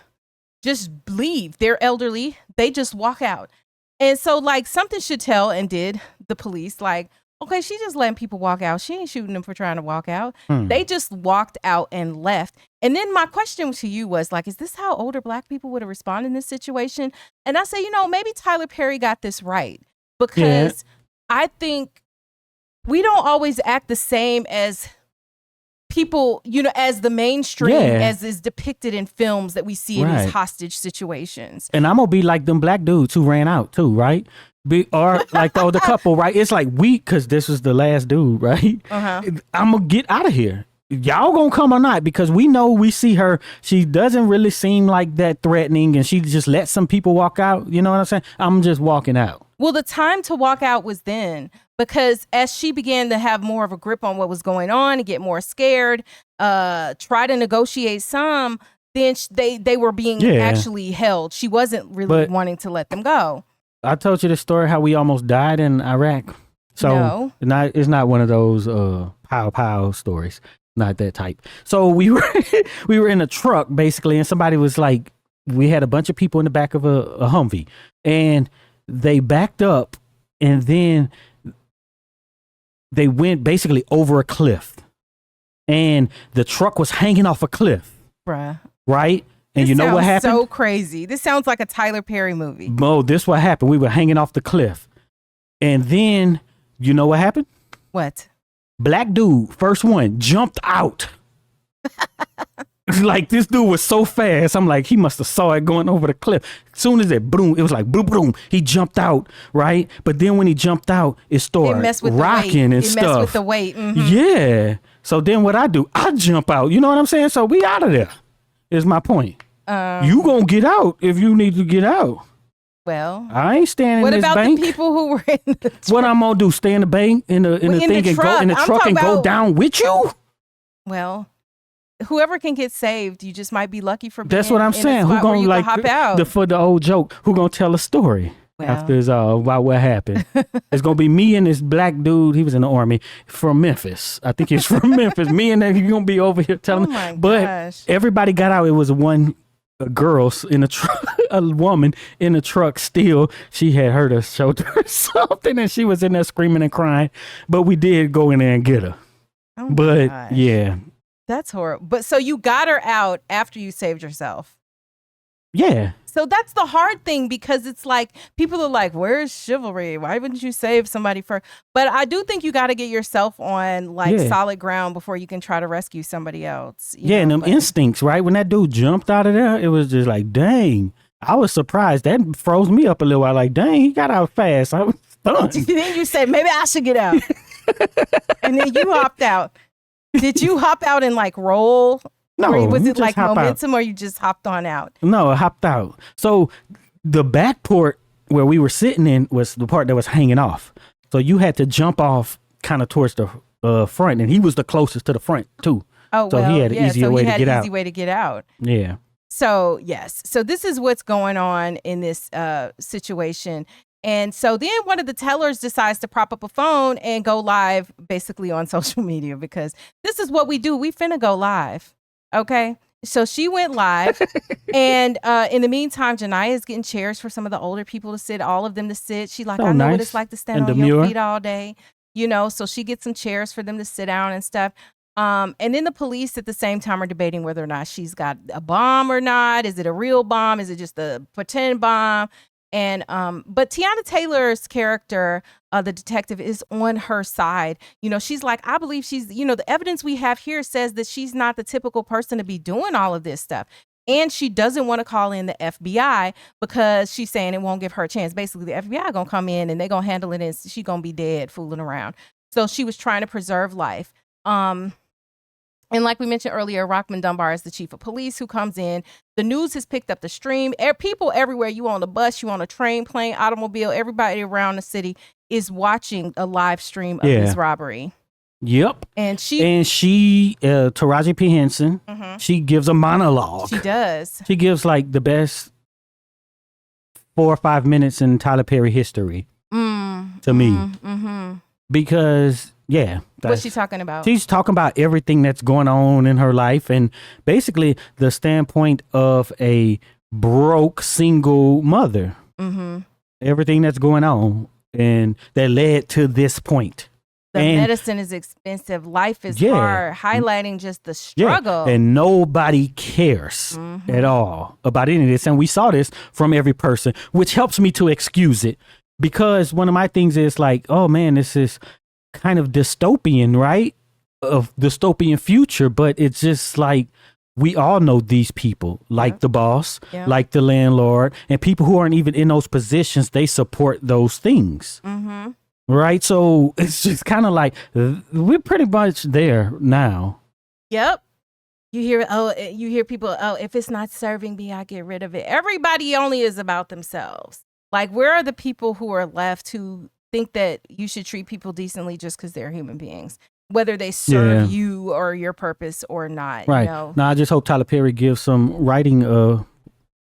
Speaker 2: just leave. They're elderly. They just walk out. And so like something should tell and did the police like, okay, she just letting people walk out. She ain't shooting them for trying to walk out. They just walked out and left. And then my question to you was like, is this how older black people would have responded in this situation? And I say, you know, maybe Tyler Perry got this right because I think we don't always act the same as people, as the mainstream, as is depicted in films that we see in these hostage situations.
Speaker 1: And I'm gonna be like them black dudes who ran out too, right? Or like the couple, right? It's like because this was the last dude, right? I'm gonna get out of here. Y'all gonna come or not? Because we see her. She doesn't really seem like that threatening, and she just lets some people walk out. You know what I'm saying? I'm just walking out.
Speaker 2: Well, the time to walk out was then, because as she began to have more of a grip on what was going on and get more scared, try to negotiate some, then they were being actually held. She wasn't really wanting to let them go.
Speaker 1: I told you the story how we almost died in Iraq. So it's not one of those pow stories. Not that type. So we were in a truck basically, and somebody was like, we had a bunch of people in the back of a Humvee, and they backed up, and then they went basically over a cliff, and the truck was hanging off a cliff.
Speaker 2: Bruh.
Speaker 1: Right? And you know what happened?
Speaker 2: So crazy. This sounds like a Tyler Perry movie.
Speaker 1: No, this what happened. We were hanging off the cliff, and then you know what happened?
Speaker 2: What?
Speaker 1: Black dude, first one, jumped out. Like, this dude was so fast. I'm like, he must have saw it going over the cliff. As soon as it boom, it was like boom, boom. He jumped out, right? But then when he jumped out, it started rocking and stuff. It messed
Speaker 2: with the weight.
Speaker 1: Yeah. So then what I do, I jump out. You know what I'm saying? So we out of there, is my point. You gonna get out if you need to get out.
Speaker 2: Well,
Speaker 1: I ain't standing in this bank.
Speaker 2: What about the people who were in the truck?
Speaker 1: What I'm gonna do? Stay in the bank in the thing and go in the truck and go down with you?
Speaker 2: Well, whoever can get saved, you just might be lucky for.
Speaker 1: That's what I'm saying. Who gonna like
Speaker 2: hop out?
Speaker 1: For the old joke? Who gonna tell a story after it's all about what happened? It's gonna be me and this black dude. He was in the army from Memphis. I think he's from Memphis. Me and that he's gonna be over here telling. But everybody got out. It was a girl in a truck, a woman in a truck still. She had hurt her shoulder or something, and she was in there screaming and crying. But we did go in there and get her.
Speaker 2: Oh
Speaker 1: but
Speaker 2: gosh.
Speaker 1: Yeah.
Speaker 2: That's horrible. But so you got her out after you saved yourself.
Speaker 1: Yeah.
Speaker 2: So that's the hard thing, because it's like people are like, where's chivalry? Why wouldn't you save somebody first? But I do think you got to get yourself on solid ground before you can try to rescue somebody else.
Speaker 1: And them instincts, right? When that dude jumped out of there, it was just like, dang. I was surprised. That froze me up a little while. Like, dang, he got out fast. I was stunned.
Speaker 2: Then you said, maybe I should get out. And then you hopped out. Did you hop out and like roll?
Speaker 1: No,
Speaker 2: was it like momentum, or you just hopped on out?
Speaker 1: No, I hopped out. So the back port where we were sitting in was the part that was hanging off. So you had to jump off kind of towards the front, and he was the closest to the front too.
Speaker 2: Oh,
Speaker 1: so he had an easier way to get out.
Speaker 2: Easy way to get out.
Speaker 1: Yeah.
Speaker 2: So yes, so this is what's going on in this situation. And so then one of the tellers decides to prop up a phone and go live basically on social media, because this is what we do. We finna go live. Okay. So she went live. And in the meantime, Janiyah is getting chairs for some of the older people to sit, all of them to sit. She like, I know what it's like to stand on your feet all day, so she gets some chairs for them to sit down and stuff. And then the police at the same time are debating whether or not she's got a bomb or not. Is it a real bomb? Is it just a pretend bomb? And but Tiana Taylor's character, the detective, is on her side. She's like, I believe she's, the evidence we have here says that she's not the typical person to be doing all of this stuff. And she doesn't want to call in the FBI because she's saying it won't give her a chance. Basically, the FBI gonna come in and they're gonna handle it, and she's gonna be dead fooling around. So she was trying to preserve life. And like we mentioned earlier, Rockman Dunbar is the chief of police who comes in. The news has picked up the stream. People everywhere, you on a bus, you on a train, plane, automobile, everybody around the city is watching a live stream of this robbery.
Speaker 1: Yep.
Speaker 2: And she
Speaker 1: Taraji P. Henson, she gives a monologue.
Speaker 2: She does.
Speaker 1: She gives like the best 4 or 5 minutes in Tyler Perry history to me. Because... yeah.
Speaker 2: What's she talking about?
Speaker 1: She's talking about everything that's going on in her life, and basically the standpoint of a broke single mother. Everything that's going on and that led to this point.
Speaker 2: The medicine is expensive. Life is hard. Highlighting just the struggle.
Speaker 1: Yeah. And nobody cares at all about any of this. And we saw this from every person, which helps me to excuse it. Because one of my things is like, oh man, this is kind of dystopian, right? Of dystopian future, but it's just like we all know these people, like the boss, like the landlord, and people who aren't even in those positions, they support those things.
Speaker 2: Mm-hmm.
Speaker 1: Right? So it's just kind of like we're pretty much there now.
Speaker 2: Yep. You hear people, if it's not serving me, I get rid of it. Everybody only is about themselves. Like, where are the people who are left who think that you should treat people decently just because they're human beings, whether they serve you or your purpose or not?
Speaker 1: Right.
Speaker 2: You know?
Speaker 1: Now, I just hope Tyler Perry gives some writing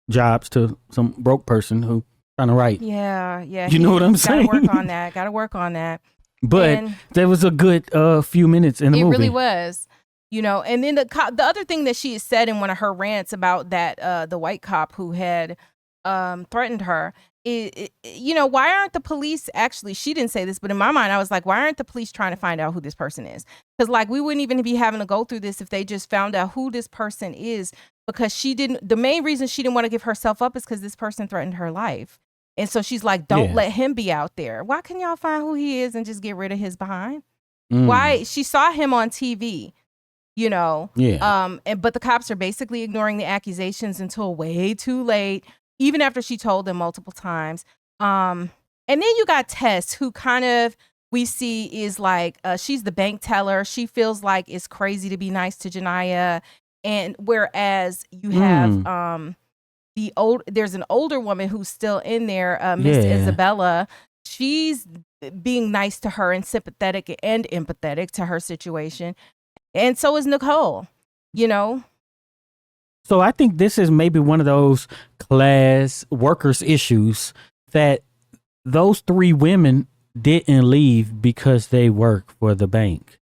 Speaker 1: jobs to some broke person who trying to write.
Speaker 2: Yeah.
Speaker 1: You know what I'm saying?
Speaker 2: Gotta work on that.
Speaker 1: But there was a good few minutes in the movie.
Speaker 2: It really was. You know, and then the other thing that she had said in one of her rants about that the white cop who had threatened her, you know, why aren't the police actually, she didn't say this, but in my mind, I was like, why aren't the police trying to find out who this person is? Because like we wouldn't even be having to go through this if they just found out who this person is, because the main reason she didn't want to give herself up is because this person threatened her life. And so she's like, don't let him be out there. Why can y'all find who he is and just get rid of his behind? Why? She saw him on TV. You know, but the cops are basically ignoring the accusations until way too late, even after she told them multiple times. And then you got Tess, who kind of we see is like she's the bank teller. She feels like it's crazy to be nice to Janiyah, and whereas you have there's an older woman who's still in there, Miss Isabella. She's being nice to her and sympathetic and empathetic to her situation. And so is Nicole, you know?
Speaker 1: So I think this is maybe one of those class workers issues that those three women didn't leave because they work for the bank.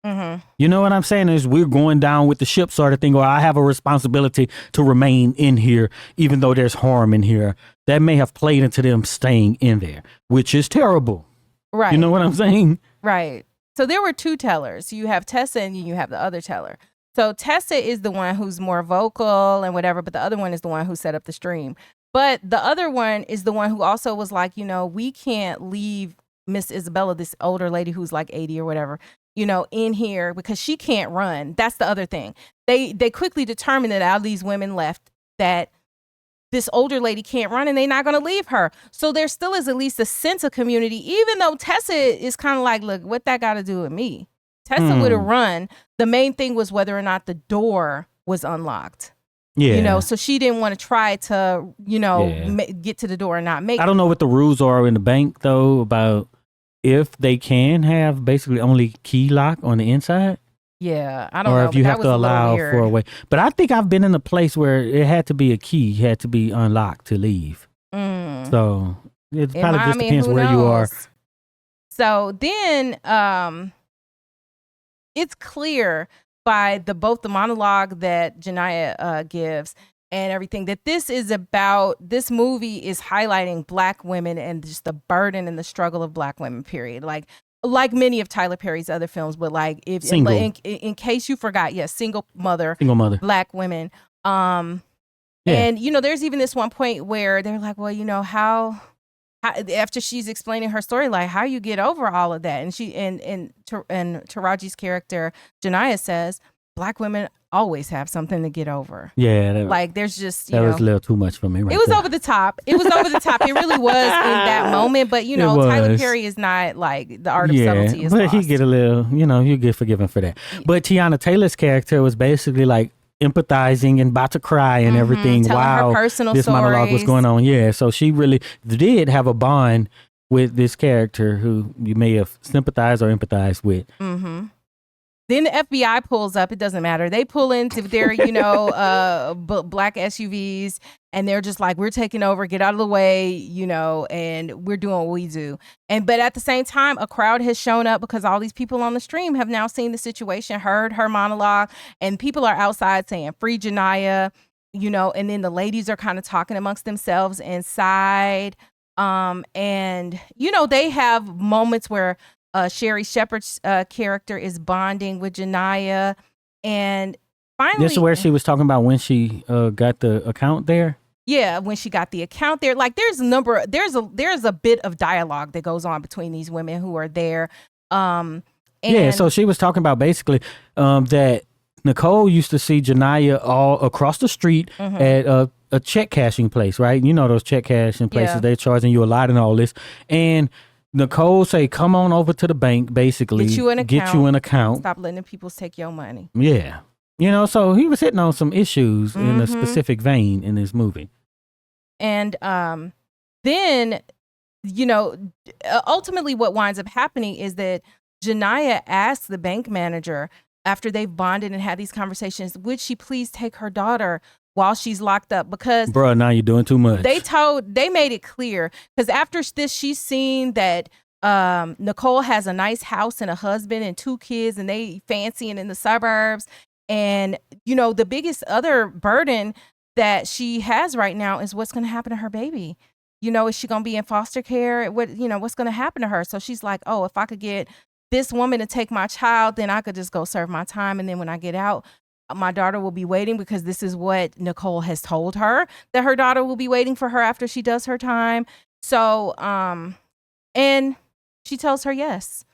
Speaker 2: Mm-hmm.
Speaker 1: You know what I'm saying? Is we're going down with the ship sort of thing, or I have a responsibility to remain in here, even though there's harm in here. That may have played into them staying in there, which is terrible.
Speaker 2: Right.
Speaker 1: You know what I'm saying?
Speaker 2: Right. So there were two tellers. You have Tessa and you have the other teller. So Tessa is the one who's more vocal and whatever, but the other one is the one who set up the stream. But the other one is the one who also was like, you know, we can't leave Miss Isabella, this older lady who's like 80 or whatever, you know, in here because she can't run. That's the other thing. They quickly determined that out of these women left that this older lady can't run and they're not going to leave her. So there still is at least a sense of community, even though Tessa is kind of like, look, what that got to do with me? Tessa would have run. The main thing was whether or not the door was unlocked.
Speaker 1: Yeah.
Speaker 2: You know, so she didn't want to try to, you know, get to the door and not make it.
Speaker 1: I don't know what the rules are in the bank, though, about if they can have basically only key lock on the inside.
Speaker 2: Yeah, I don't know.
Speaker 1: Or if you have to allow for a way. But I think I've been in a place where it had to be a key, had to be unlocked to leave. So it probably just depends where you are.
Speaker 2: So then it's clear by both the monologue that Janiyah gives and everything that this movie is highlighting Black women and just the burden and the struggle of Black women, period. Like many of Tyler Perry's other films, but like if in case you forgot, single mother, Black women. And you know, there's even this one point where they're like, well, you know, how after she's explaining her story, like how you get over all of that, and she and Taraji's character Janiyah says, Black women always have something to get over.
Speaker 1: Yeah,
Speaker 2: there's just
Speaker 1: that was a little too much for me.
Speaker 2: It was over the top. It was over the top. It really was in that moment. But you know, Tyler Perry is not like the art of subtlety is
Speaker 1: but
Speaker 2: lost.
Speaker 1: He get a little, you know, you get forgiven for that. But Tiana Taylor's character was basically like empathizing and about to cry and everything while this monologue was going on. Yeah, so she really did have a bond with this character who you may have sympathized or empathized with.
Speaker 2: Then the FBI pulls up. It doesn't matter. They pull into their, you know, Black SUVs, and they're just like, we're taking over, get out of the way, you know, and we're doing what we do. But at the same time, a crowd has shown up because all these people on the stream have now seen the situation, heard her monologue, and people are outside saying, free Janiyah, you know, and then the ladies are kind of talking amongst themselves inside. And, you know, they have moments where Sherry Shepherd's character is bonding with Janiyah, and finally,
Speaker 1: this is where she was talking about when she got the account there.
Speaker 2: Yeah, when she got the account there, like there's a bit of dialogue that goes on between these women who are there.
Speaker 1: Yeah, so she was talking about basically that Nicole used to see Janiyah all across the street at a check cashing place, right? You know those check cashing places, they're charging you a lot and all this. And Nicole say, come on over to the bank, basically. Get you an account.
Speaker 2: Stop letting the people take your money.
Speaker 1: Yeah. You know, so he was hitting on some issues in a specific vein in this movie.
Speaker 2: And then, you know, ultimately what winds up happening is that Janiyah asks the bank manager, after they've bonded and had these conversations, would she please take her daughter while she's locked up? Because
Speaker 1: bruh, now you're doing too much.
Speaker 2: They made it clear, because after this, she's seen that Nicole has a nice house and a husband and 2 kids, and they fancying in the suburbs. And, you know, the biggest other burden that she has right now is what's going to happen to her baby. You know, is she going to be in foster care? What's going to happen to her? So she's like, oh, if I could get this woman to take my child, then I could just go serve my time. And then when I get out, my daughter will be waiting, because this is what Nicole has told her, that her daughter will be waiting for her after she does her time. So, and she tells her, yes,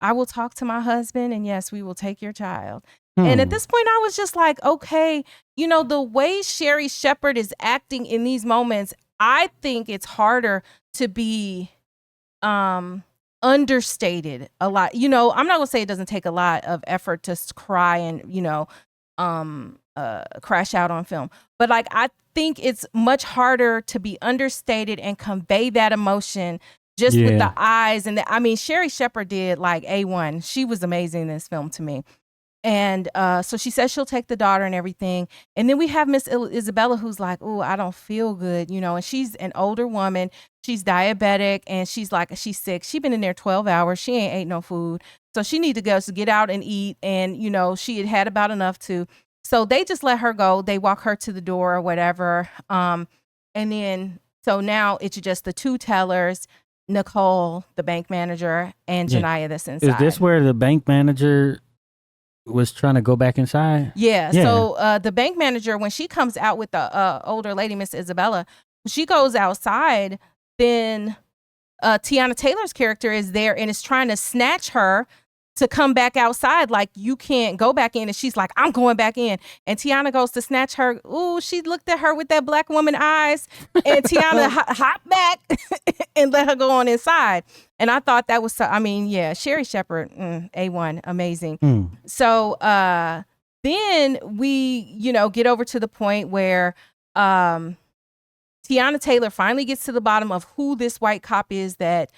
Speaker 2: I will talk to my husband, and yes, we will take your child. And at this point, I was just like, okay, you know, the way Sherry Shepherd is acting in these moments, I think it's harder to be understated a lot. You know, I'm not gonna say it doesn't take a lot of effort to cry and, you know, crash out on film, but like, I think it's much harder to be understated and convey that emotion just with the eyes. And I mean, Sherry Shepherd did like A1. She was amazing in this film to me. And so she says she'll take the daughter and everything. And then we have Miss Isabella, who's like, oh, I don't feel good, you know, and she's an older woman. She's diabetic, and she's like, she's sick. She's been in there 12 hours. She ain't ate no food. So she need to go to get out and eat. And, you know, she had about enough to. So they just let her go. They walk her to the door or whatever. And then, so now it's just the 2 tellers, Nicole, the bank manager, and Janiyah that's inside.
Speaker 1: Is this where the bank manager was trying to go back inside?
Speaker 2: Yeah. So the bank manager, when she comes out with the older lady, Miss Isabella, she goes outside, then Tiana Taylor's character is there and is trying to snatch her to come back outside. Like, you can't go back in. And she's like, I'm going back in. And Tiana goes to snatch her. Ooh, she looked at her with that black woman eyes. And Tiana hopped back and let her go on inside. And I thought that was, Sherry Shepherd, A1, amazing. So then we, you know, get over to the point where Tiana Taylor finally gets to the bottom of who this white cop is that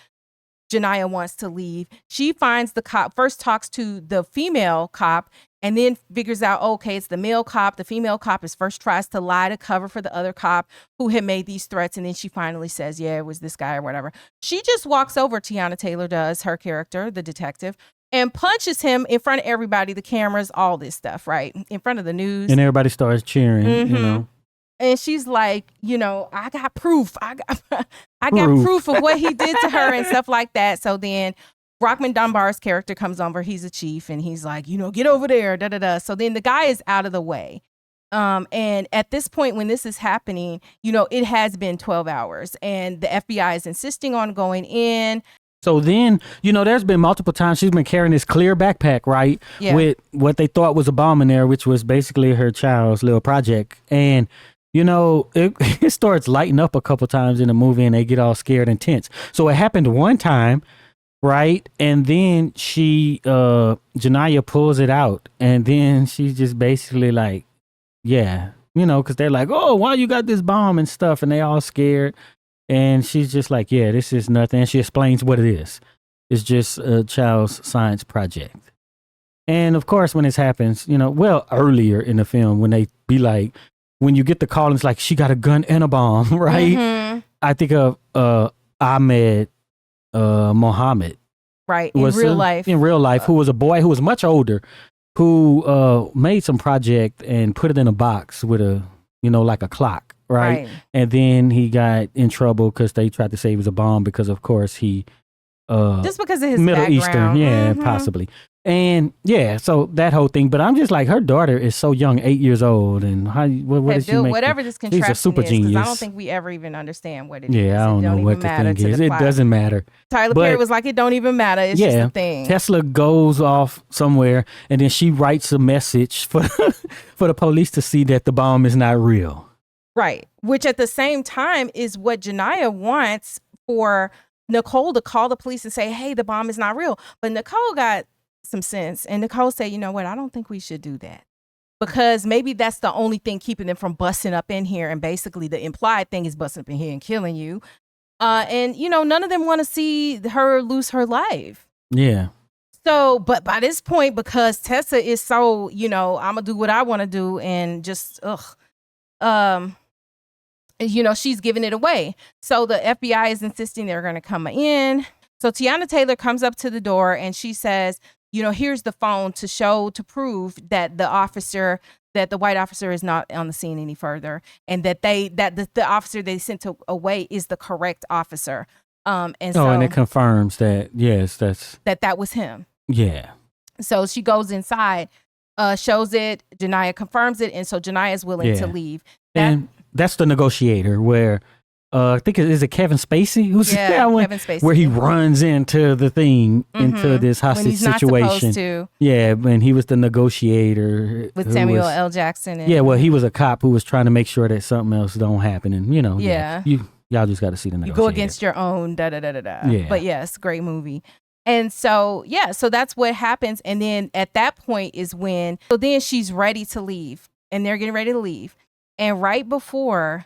Speaker 2: Janiyah wants to leave. She finds the cop, first talks to the female cop, and then figures out, okay, it's the male cop. The female cop tries to lie to cover for the other cop who had made these threats. And then she finally says, yeah, it was this guy or whatever. She just walks over, Tiana Taylor does, her character, the detective, and punches him in front of everybody, the cameras, all this stuff, right? In front of the news.
Speaker 1: And everybody starts cheering, you know.
Speaker 2: And she's like, you know, I got proof. I got proof of what he did to her and stuff like that. So then Brockman Dunbar's character comes over. He's a chief, and he's like, you know, get over there. Da da da. So then the guy is out of the way. And at this point, when this is happening, you know, it has been 12 hours, and the FBI is insisting on going in.
Speaker 1: So then, you know, there's been multiple times she's been carrying this clear backpack, right? Yeah. With what they thought was a bomb in there, which was basically her child's little project. And you know, it starts lighting up a couple times in the movie, and they get all scared and tense. So it happened one time, right? And then Janiyah pulls it out, and then she's just basically like, yeah, you know, because they're like, oh, why you got this bomb and stuff? And they all scared. And she's just like, yeah, this is nothing. And she explains what it is. It's just a child's science project. And of course, when this happens, you know, well, earlier in the film, when they be like, when you get the call, and it's like, she got a gun and a bomb, right? I think of Ahmed Mohammed.
Speaker 2: Right, in real life.
Speaker 1: In real life, who was a boy who was much older, who made some project and put it in a box with a, you know, like a clock, right? And then he got in trouble because they tried to say it was a bomb because, of course, he
Speaker 2: just because of his
Speaker 1: Middle
Speaker 2: background.
Speaker 1: Eastern, possibly. And so that whole thing. But I'm just like, her daughter is so young, 8 years old, and what does she make?
Speaker 2: Whatever this contraption
Speaker 1: she's a super
Speaker 2: is,
Speaker 1: genius.
Speaker 2: because I don't think we ever even understand what it is.
Speaker 1: Yeah, I don't know what the thing is. It doesn't matter.
Speaker 2: Tyler Perry was like, it don't even matter. It's just a thing.
Speaker 1: Tesla goes off somewhere, and then she writes a message for for the police to see that the bomb is not real.
Speaker 2: Right. Which at the same time is what Janiyah wants for Nicole to call the police and say, hey, the bomb is not real. But Nicole got some sense, and Nicole said, you know what, I don't think we should do that, because maybe that's the only thing keeping them from busting up in here, and basically the implied thing is busting up in here and killing you, and none of them want to see her lose her life. So but by this point, because Tessa is so I'm gonna do what I want to do, and just she's giving it away. So the FBI is insisting they're going to come in. So Tiana Taylor comes up to the door, and she says, here's the phone to prove that the white officer is not on the scene any further, and that the officer they sent away is the correct officer. And it confirms that, yes, that was him. Yeah. So she goes inside, shows it, Janiyah confirms it, and so Janiyah is willing to leave. And that's the negotiator where I think is it Kevin Spacey who's Kevin Spacey, where he runs into the thing, into this hostage situation. Yeah, and he was the negotiator with Samuel L. Jackson. And, he was a cop who was trying to make sure that something else don't happen, and y'all just got to see the negotiator. You go against your own Yeah. But yes, great movie. And so so that's what happens, and then at that point is when then she's ready to leave, and they're getting ready to leave, and right before,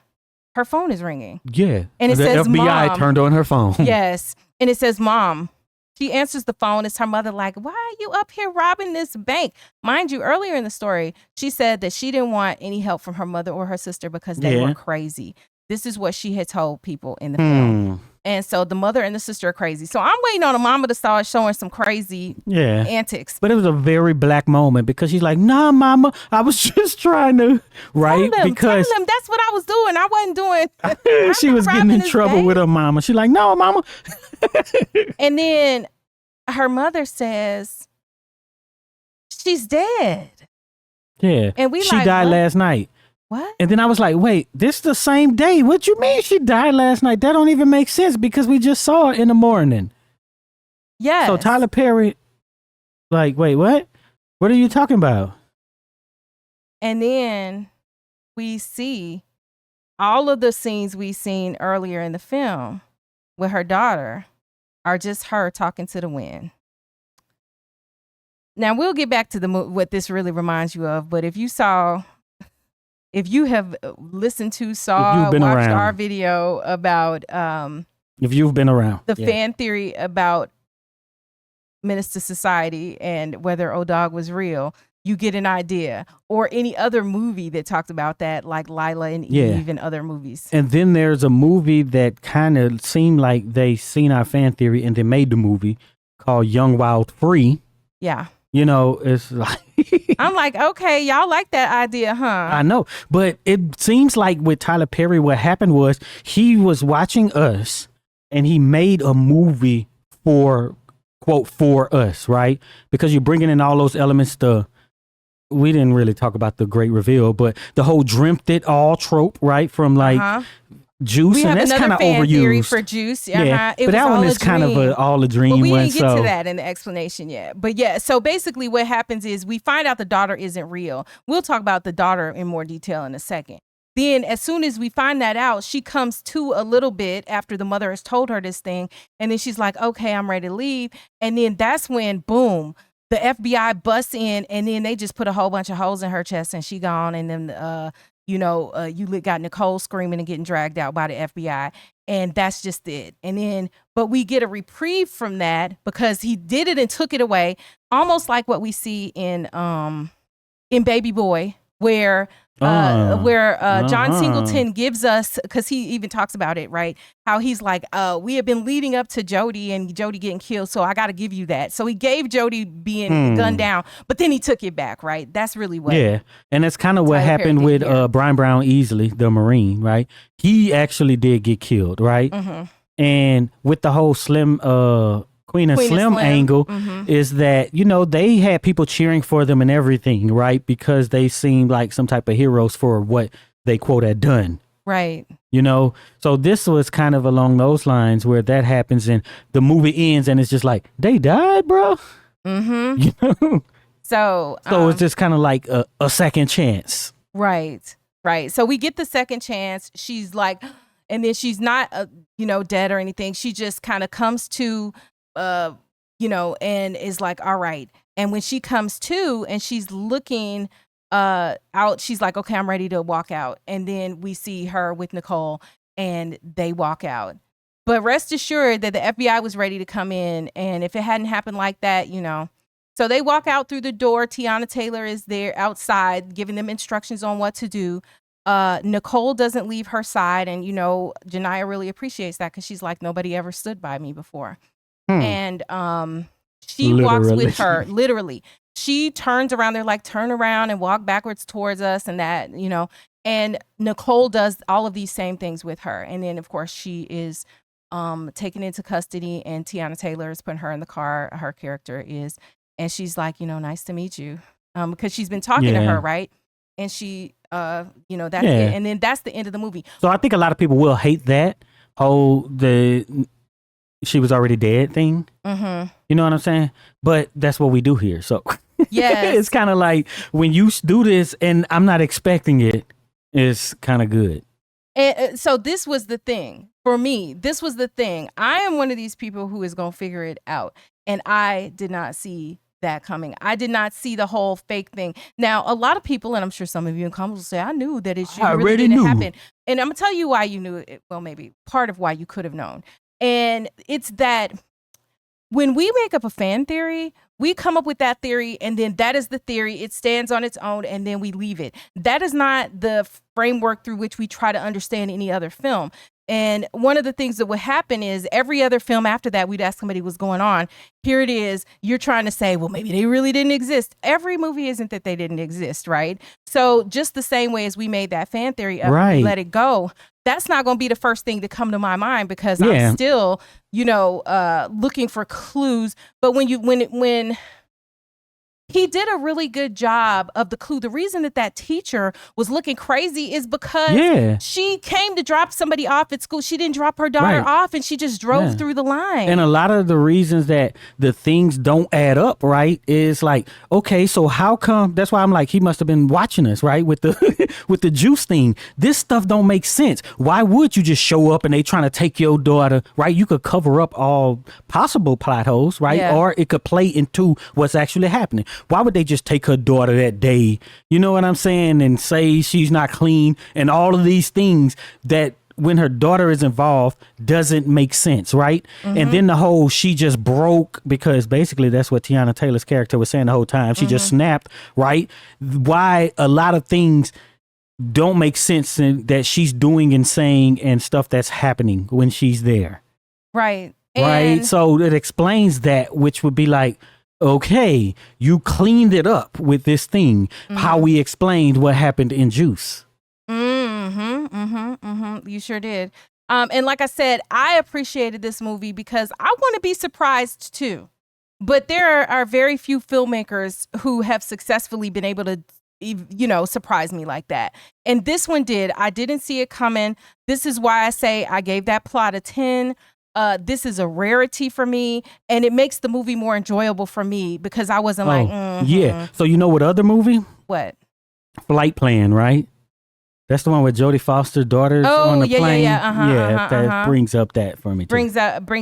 Speaker 2: her phone is ringing. Yeah. And it says FBI Mom. Turned on her phone. Yes. And it says Mom. She answers the phone. It's her mother like, why are you up here robbing this bank? Mind you, earlier in the story, she said that she didn't want any help from her mother or her sister because they were crazy. This is what she had told people in the film. And so the mother and the sister are crazy. So I'm waiting on a mama to start showing some crazy antics. But it was a very black moment, because she's like, nah, mama, I was just trying to, right? Tell them that's what I was doing. I wasn't doing. She was getting in trouble with her mama. She's like, no, mama. And then her mother says, she's dead. Yeah. And she died last night. What? And then I was like, wait, this the same day? What you mean she died last night? That don't even make sense, because we just saw her in the morning. Yeah. So Tyler Perry, like, wait, what? What are you talking about? And then we see all of the scenes we seen earlier in the film with her daughter are just her talking to the wind. Now we'll get back to what this really reminds you of, but if you have listened to, watched around our video about if you've been around the fan theory about Menace to Society and whether O-Dog was real, you get an idea. Or any other movie that talked about that, like Lila and Eve and other movies. And then there's a movie that kind of seemed like they seen our fan theory and they made the movie called Young, Wild, Free. Yeah. It's like I'm like, okay, y'all like that idea, huh? I know, but it seems like with Tyler Perry, what happened was he was watching us, and he made a movie for us, right? Because you're bringing in all those elements. We didn't really talk about the great reveal, but the whole dreamt it all trope, right? From like. Juice, and that's kind of overused. Theory for Juice, but that one is kind of all a dream. But we didn't get to that in the explanation yet. But so basically, what happens is we find out the daughter isn't real. We'll talk about the daughter in more detail in a second. Then, as soon as we find that out, she comes to a little bit after the mother has told her this thing, and then she's like, "Okay, I'm ready to leave." And then that's when, boom, the FBI busts in, and then they just put a whole bunch of holes in her chest, and she gone. And then you got Nicole screaming and getting dragged out by the FBI, and that's just it. And then, but we get a reprieve from that because he did it and took it away, almost like what we see in Baby Boy, where John Singleton gives us, because he even talks about it, right? How he's like, we have been leading up to Jody and Jody getting killed, so I got to give you that. So he gave Jody being gunned down, but then he took it back, right? That's really what. Yeah, and that's kind of what happened with Brian Brown Easley, the Marine, right? He actually did get killed, right? Mm-hmm. And with the whole Slim
Speaker 1: Queen and Slim angle is that, you know, they had people cheering for them and everything, right? Because they seemed like some type of heroes for what they quote had done.
Speaker 2: Right.
Speaker 1: You know, so this was kind of along those lines where that happens and the movie ends and it's just like, they died, bro.
Speaker 2: Mm-hmm.
Speaker 1: You know?
Speaker 2: So
Speaker 1: it's just kind of like a second chance.
Speaker 2: Right. Right. So we get the second chance. She's like, and then she's not, dead or anything. She just kind of comes to, and is like, all right. And when she comes to and she's looking out, she's like, okay, I'm ready to walk out. And then we see her with Nicole and they walk out. But rest assured that the FBI was ready to come in. And if it hadn't happened like that, so they walk out through the door. Tiana Taylor is there outside giving them instructions on what to do. Nicole doesn't leave her side. And, Janiyah really appreciates that because she's like, nobody ever stood by me before. And she walks with her, literally. She turns around. They're like, turn around and walk backwards towards us and that, And Nicole does all of these same things with her. And then, of course, she is taken into custody and Tiana Taylor is putting her in the car. Her character is. And she's like, nice to meet you. Because she's been talking to her, right? And she, that's it. And then that's the end of the movie.
Speaker 1: So I think a lot of people will hate that whole she was already dead thing. Mm-hmm. You know what I'm saying? But that's what we do here. So it's kind of like when you do this and I'm not expecting it, it's kind of good.
Speaker 2: And so this was the thing for me. This was the thing. I am one of these people who is going to figure it out. And I did not see that coming. I did not see the whole fake thing. Now, a lot of people, and I'm sure some of you in comments will say, I knew that it really didn't happen. And I'm going to tell you why you knew it. Well, maybe part of why you could have known. And it's that when we make up a fan theory, we come up with that theory, and then that is the theory. It stands on its own, and then we leave it. That is not the framework through which we try to understand any other film. And one of the things that would happen is every other film after that, we'd ask somebody what's going on. Here it is. You're trying to say, well, maybe they really didn't exist. Every movie isn't that they didn't exist, right? So just the same way as we made that fan theory up, right, let it go. That's not going to be the first thing to come to my mind because I'm still, looking for clues. But when he did a really good job of the clue. The reason that teacher was looking crazy is because she came to drop somebody off at school. She didn't drop her daughter off and she just drove through the line.
Speaker 1: And a lot of the reasons that the things don't add up, right, is like, okay, so how come? That's why I'm like, he must have been watching us, right, with the with the juice thing. This stuff don't make sense. Why would you just show up and they trying to take your daughter, right? You could cover up all possible plot holes, right? Yeah. Or it could play into what's actually happening. Why would they just take her daughter that day? You know what I'm saying? And say she's not clean and all of these things that when her daughter is involved doesn't make sense, right? Mm-hmm. And then the whole she just broke because basically that's what Tiana Taylor's character was saying the whole time. She just snapped, right? Why a lot of things don't make sense that she's doing and saying and stuff that's happening when she's there.
Speaker 2: Right.
Speaker 1: Right. So it explains that, which would be like, okay, you cleaned it up with this thing, how we explained what happened in Juice.
Speaker 2: You sure did. And like I said, I appreciated this movie because I want to be surprised too. But there are very few filmmakers who have successfully been able to, surprise me like that. And this one did. I didn't see it coming. This is why I say I gave that plot a 10. This is a rarity for me, and it makes the movie more enjoyable for me because I wasn't
Speaker 1: Yeah. So you know what other movie?
Speaker 2: What?
Speaker 1: Flight Plan, right? That's the one with Jodie Foster's daughter's on the plane. That brings up that for me too.
Speaker 2: Brings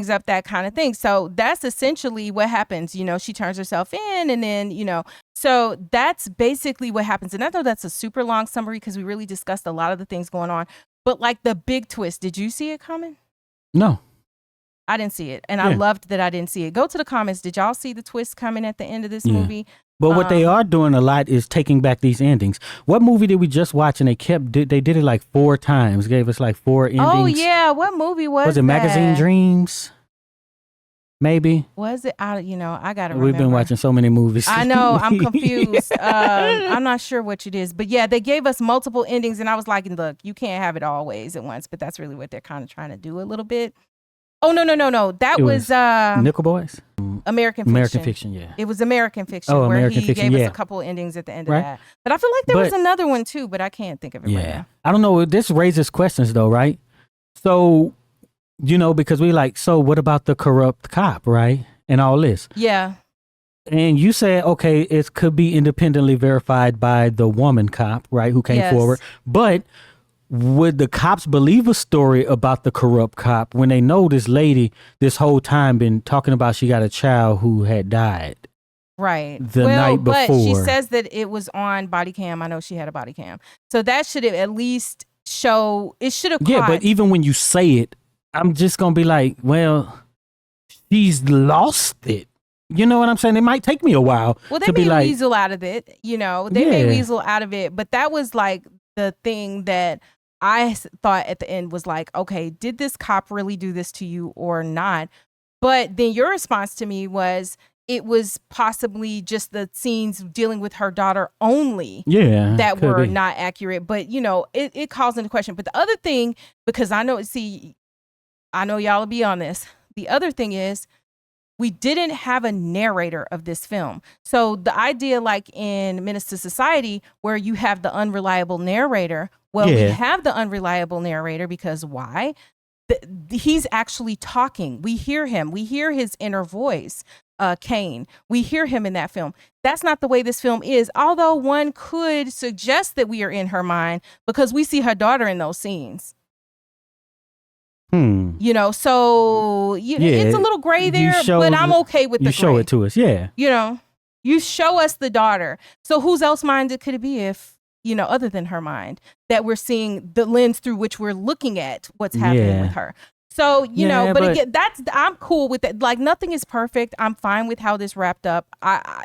Speaker 2: up that kind of thing. So that's essentially what happens. She turns herself in and then, so that's basically what happens. And I know that's a super long summary because we really discussed a lot of the things going on. But like the big twist, did you see it coming?
Speaker 1: No.
Speaker 2: I didn't see it. And I loved that I didn't see it. Go to the comments. Did y'all see the twist coming at the end of this movie?
Speaker 1: But what they are doing a lot is taking back these endings. What movie did we just watch and they did it like 4 times, gave us like 4 endings?
Speaker 2: Oh, yeah. What movie was
Speaker 1: it? Magazine Dreams? Maybe.
Speaker 2: Was it? I got to remember.
Speaker 1: We've been watching so many movies.
Speaker 2: I know. I'm confused. I'm not sure which it is. But yeah, they gave us multiple endings and I was like, look, you can't have it always at once. But that's really what they're kind of trying to do a little bit. Oh, no. That was
Speaker 1: Nickel Boys?
Speaker 2: American Fiction.
Speaker 1: American Fiction, yeah.
Speaker 2: It was American Fiction,
Speaker 1: Oh,
Speaker 2: where
Speaker 1: American
Speaker 2: he
Speaker 1: Fiction,
Speaker 2: gave
Speaker 1: yeah.
Speaker 2: us a couple endings at the end of
Speaker 1: Right.
Speaker 2: that. But I feel like there was another one too, but I can't think of it right now.
Speaker 1: I don't know. This raises questions though, right? So, because we like, so what about the corrupt cop, right? And all this.
Speaker 2: Yeah.
Speaker 1: And you said, okay, it could be independently verified by the woman cop, right, who came forward. But would the cops believe a story about the corrupt cop when they know this lady this whole time been talking about she got a child who had died?
Speaker 2: Right.
Speaker 1: The night before.
Speaker 2: But she says that it was on body cam. I know she had a body cam. So that should have at least it should have
Speaker 1: Yeah, but even when you say it, I'm just going to be like, well, she's lost it. You know what I'm saying? It might take me a while.
Speaker 2: Well, they
Speaker 1: to be like,
Speaker 2: weasel out of it. They may weasel out of it. But that was like the thing that I thought at the end was like, okay, did this cop really do this to you or not? But then your response to me was it was possibly just the scenes dealing with her daughter only that were not accurate. But, it calls into question. But the other thing, because I know y'all will be on this. The other thing is, we didn't have a narrator of this film. So the idea, like in Menace to Society, where you have the unreliable narrator, we have the unreliable narrator because why? He's actually talking. We hear him. We hear his inner voice, Kane. We hear him in that film. That's not the way this film is, although one could suggest that we are in her mind because we see her daughter in those scenes. So it's a little gray there, but I'm okay with the gray.
Speaker 1: You show it to us,
Speaker 2: you show us the daughter. So whose else mind could it be if, other than her mind, that we're seeing the lens through which we're looking at what's happening with her. So, but again, I'm cool with that. Like, nothing is perfect. I'm fine with how this wrapped up.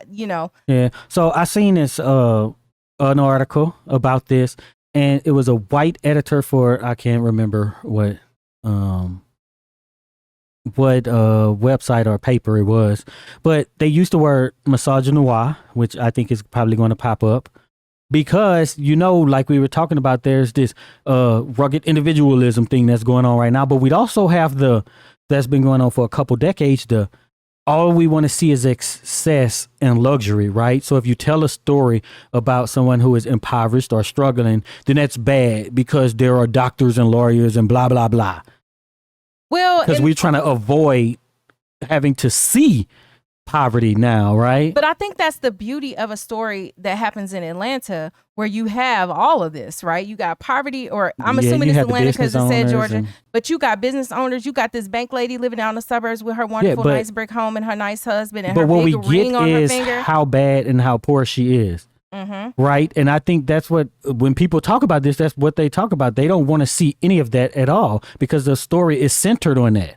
Speaker 1: Yeah. So I seen this, an article about this, and it was a white editor for, I can't remember what website or paper it was, but they used the word misogynoir, which I think is probably going to pop up because, like we were talking about, there's this rugged individualism thing that's going on right now, but we'd also have that's been going on for a couple decades, all we want to see is excess and luxury, right? So if you tell a story about someone who is impoverished or struggling, then that's bad because there are doctors and lawyers and blah, blah, blah.
Speaker 2: Well,
Speaker 1: because we're trying to avoid having to see poverty now, right?
Speaker 2: But I think that's the beauty of a story that happens in Atlanta where you have all of this, right? You got poverty, or I'm assuming it's Atlanta because it said Georgia, but you got business owners. You got this bank lady living out in the suburbs with her wonderful nice brick home and her nice husband and her big ring on her finger.
Speaker 1: But how bad and how poor she is. Mm-hmm. Right. And I think that's when people talk about this, that's what they talk about. They don't want to see any of that at all because the story is centered on that.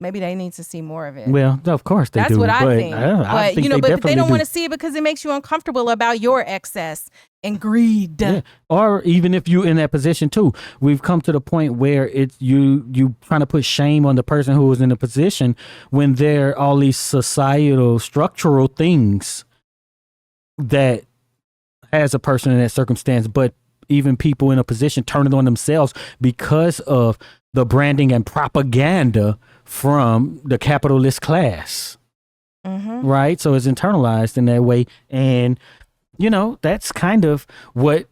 Speaker 2: Maybe they need to see more of it.
Speaker 1: Well, of course they do.
Speaker 2: That's what I think.
Speaker 1: I think
Speaker 2: but they don't want to see it because it makes you uncomfortable about your excess and greed.
Speaker 1: Yeah. Or even if you're in that position too, we've come to the point where it's you trying to put shame on the person who was in the position when there are all these societal structural things that has a person in that circumstance, but even people in a position turn it on themselves because of the branding and propaganda from the capitalist class. Mm-hmm. Right? So it's internalized in that way. And, that's kind of what,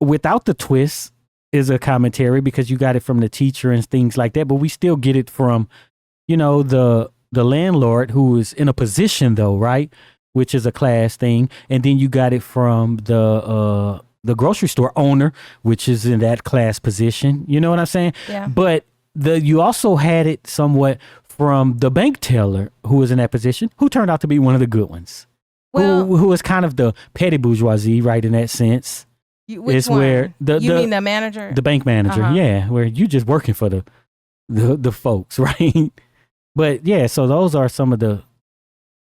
Speaker 1: without the twist, is a commentary because you got it from the teacher and things like that. But we still get it from, the landlord who is in a position though, right? Which is a class thing. And then you got it from the grocery store owner, which is in that class position. You know what I'm saying?
Speaker 2: Yeah.
Speaker 1: But you also had it somewhat from the bank teller who was in that position, who turned out to be one of the good ones. Well, who was kind of the petty bourgeoisie, right, in that sense.
Speaker 2: Which one? Where you mean the manager?
Speaker 1: The bank manager, yeah, where you just working for the folks, right? But yeah, so those are some of the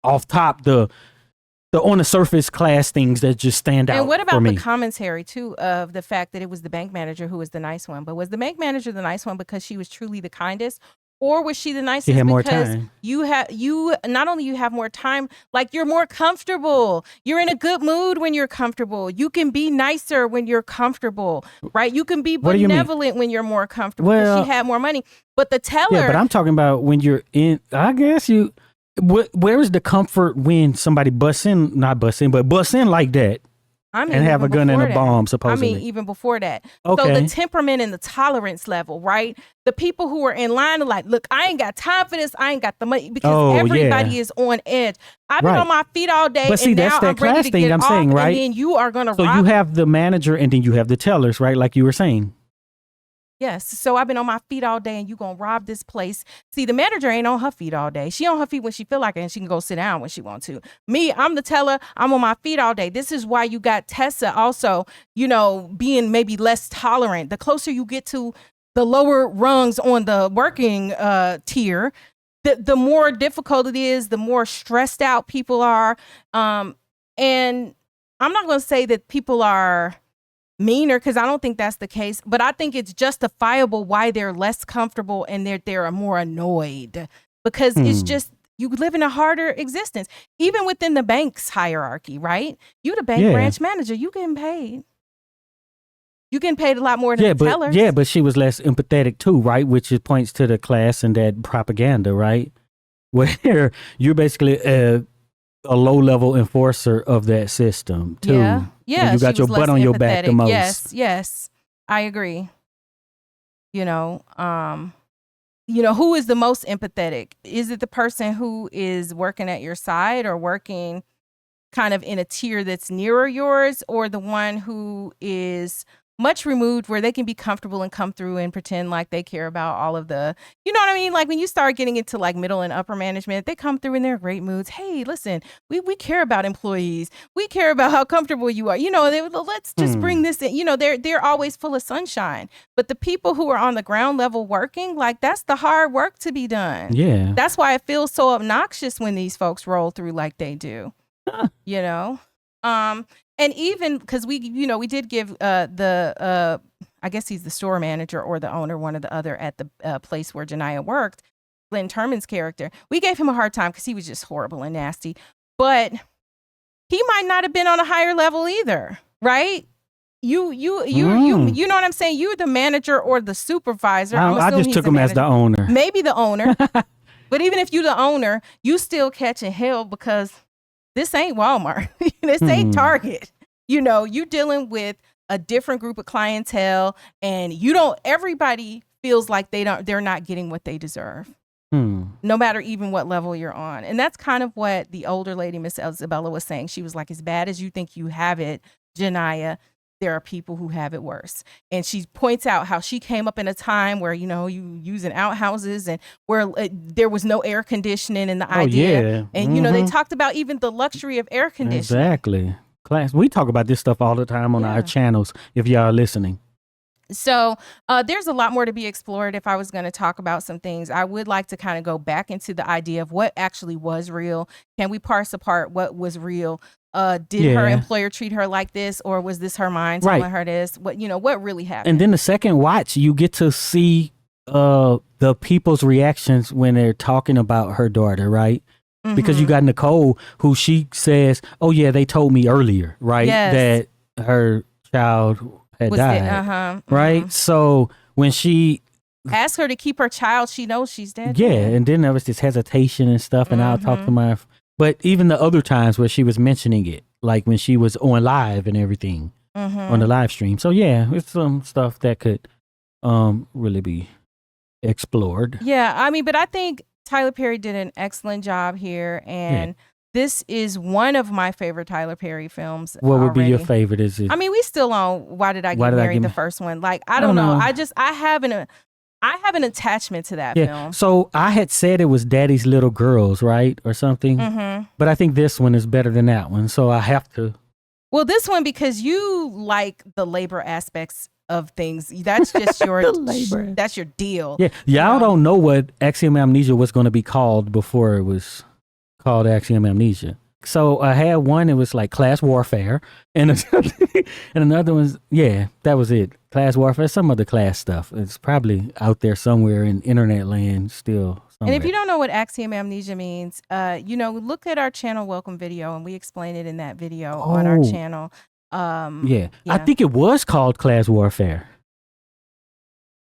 Speaker 1: off top, the on the surface class things that just stand out.
Speaker 2: And what about
Speaker 1: for me.
Speaker 2: The commentary too of the fact that it was the bank manager who was the nice one? But was the bank manager the nice one because she was truly the kindest? Or was she the nicest?
Speaker 1: She had more
Speaker 2: because
Speaker 1: time.
Speaker 2: you not only you have more time, like you're more comfortable. You're in a good mood when you're comfortable. You can be nicer when you're comfortable, right? You can be benevolent when you're more comfortable. Well, she had more money. But the teller.
Speaker 1: Yeah, but I'm talking about when you're in. I guess you. Where is the comfort when somebody busts in like that? And have a gun and a bomb, supposedly.
Speaker 2: I mean, even before that. Okay. So the temperament and the tolerance level, right? The people who are in line are like, look, I ain't got time for this. I ain't got the money, because everybody is on edge. I've been on my feet all day, but see, and now I'm ready to get off, saying, right? And then you are going to rob.
Speaker 1: So you have the manager and then you have the tellers, right? Like you were saying.
Speaker 2: Yes. So I've been on my feet all day and you going to rob this place. See, the manager ain't on her feet all day. She on her feet when she feel like it, and she can go sit down when she want to. Me, I'm the teller. I'm on my feet all day. This is why you got Tessa also, being maybe less tolerant. The closer you get to the lower rungs on the working tier, the more difficult it is, the more stressed out people are. And I'm not going to say that people are meaner, because I don't think that's the case, but I think it's justifiable why they're less comfortable and they're more annoyed, because it's just, you live in a harder existence, even within the bank's hierarchy, right? You the bank branch manager, you getting paid a lot more than the tellers.
Speaker 1: Yeah, but she was less empathetic too, right? Which points to the class and that propaganda, right? Where you're basically a low-level enforcer of that system too.
Speaker 2: Yeah,
Speaker 1: and you got your butt on your back the most.
Speaker 2: Yes, I agree. Who is the most empathetic? Is it the person who is working at your side or working kind of in a tier that's nearer yours, or the one who is much removed where they can be comfortable and come through and pretend like they care about all of the, you know what I mean? Like when you start getting into like middle and upper management, they come through in their great moods. Hey, listen, we care about employees. We care about how comfortable you are. Let's just bring this in. They're always full of sunshine. But the people who are on the ground level working, like that's the hard work to be done.
Speaker 1: Yeah.
Speaker 2: That's why it feels so obnoxious when these folks roll through like they do. And even because we did give I guess he's the store manager or the owner, one or the other, at the place where Janiyah worked, Glenn Turman's character. We gave him a hard time because he was just horrible and nasty. But he might not have been on a higher level either, right? You know what I'm saying? You're the manager or the supervisor.
Speaker 1: I just took him as the owner.
Speaker 2: Maybe the owner. But even if you're the owner, you still catching hell because this ain't Walmart. This ain't Target. You dealing with a different group of clientele, and everybody feels like they're not getting what they deserve. No matter even what level you're on. And that's kind of what the older lady, Miss Isabella, was saying. She was like, as bad as you think you have it, Janiyah, there are people who have it worse. And she points out how she came up in a time where, you using outhouses and where there was no air conditioning and the idea. And, they talked about even the luxury of air conditioning.
Speaker 1: Exactly. Class. We talk about this stuff all the time on our channels, if y'all are listening.
Speaker 2: So there's a lot more to be explored. If I was going to talk about some things, I would like to kind of go back into the idea of what actually was real. Can we parse apart what was real? Did her employer treat her like this, or was this her mind telling her this? What really happened?
Speaker 1: And then the second watch, you get to see the people's reactions when they're talking about her daughter, right? Because you got Nicole, who she says, "Oh yeah, they told me earlier, right, that her child had died, right?" So when she
Speaker 2: asked her to keep her child, she knows she's dead.
Speaker 1: Yeah, and then there was this hesitation and stuff, and I'll talk to my. But even the other times where she was mentioning it, like when she was on live and everything on the live stream. So yeah, it's some stuff that could really be explored.
Speaker 2: Yeah, I mean, but I think Tyler Perry did an excellent job here, and this is one of my favorite Tyler Perry films.
Speaker 1: What would be your favorite? Is it?
Speaker 2: I mean, we still on Why Did I Get Married, the first one. Like, I don't know. I have an attachment to that film.
Speaker 1: So I had said it was Daddy's Little Girls, right? Or something. But I think this one is better than that one. So I have to.
Speaker 2: Well, this one, because you like the labor aspects of things. That's just your that's your deal.
Speaker 1: Yeah. Y'all don't know what Axiom Amnesia was going to be called before it was called Axiom Amnesia. So I had one. It was like class warfare, and and another one's that was it. Class warfare. Some other class stuff. It's probably out there somewhere in internet land still.
Speaker 2: And if you don't know what axiom amnesia means, look at our channel welcome video, and we explain it in that video on our channel.
Speaker 1: I think it was called class warfare.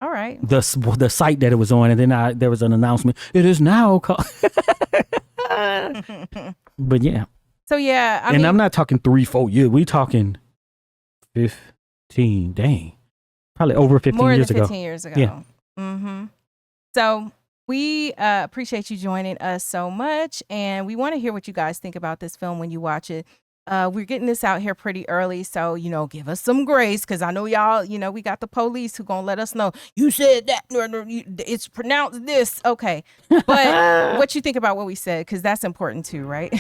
Speaker 2: All right.
Speaker 1: The site that it was on, and then there was an announcement. It is now called. But yeah.
Speaker 2: So yeah,
Speaker 1: I mean, I'm not talking 3-4 years. We talking 15. Dang, probably over 15
Speaker 2: more
Speaker 1: years
Speaker 2: than
Speaker 1: ago.
Speaker 2: 15 years ago. Yeah. Mm-hmm. So we appreciate you joining us so much, and we want to hear what you guys think about this film when you watch it. We're getting this out here pretty early, so give us some grace, because I know y'all, we got the police who gonna let us know you said that it's pronounced this. Okay, but what you think about what we said, because that's important too, right?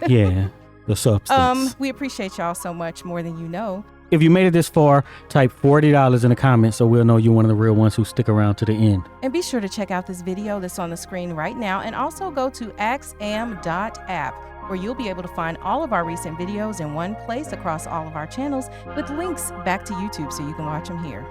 Speaker 1: Yeah, the substance.
Speaker 2: We appreciate y'all so much, more than you know.
Speaker 1: If you made it this far, type $40 in the comments so we'll know you're one of the real ones who stick around to the end.
Speaker 2: And be sure to check out this video that's on the screen right now, and also go to axiom.app, where you'll be able to find all of our recent videos in one place across all of our channels, with links back to YouTube so you can watch them here.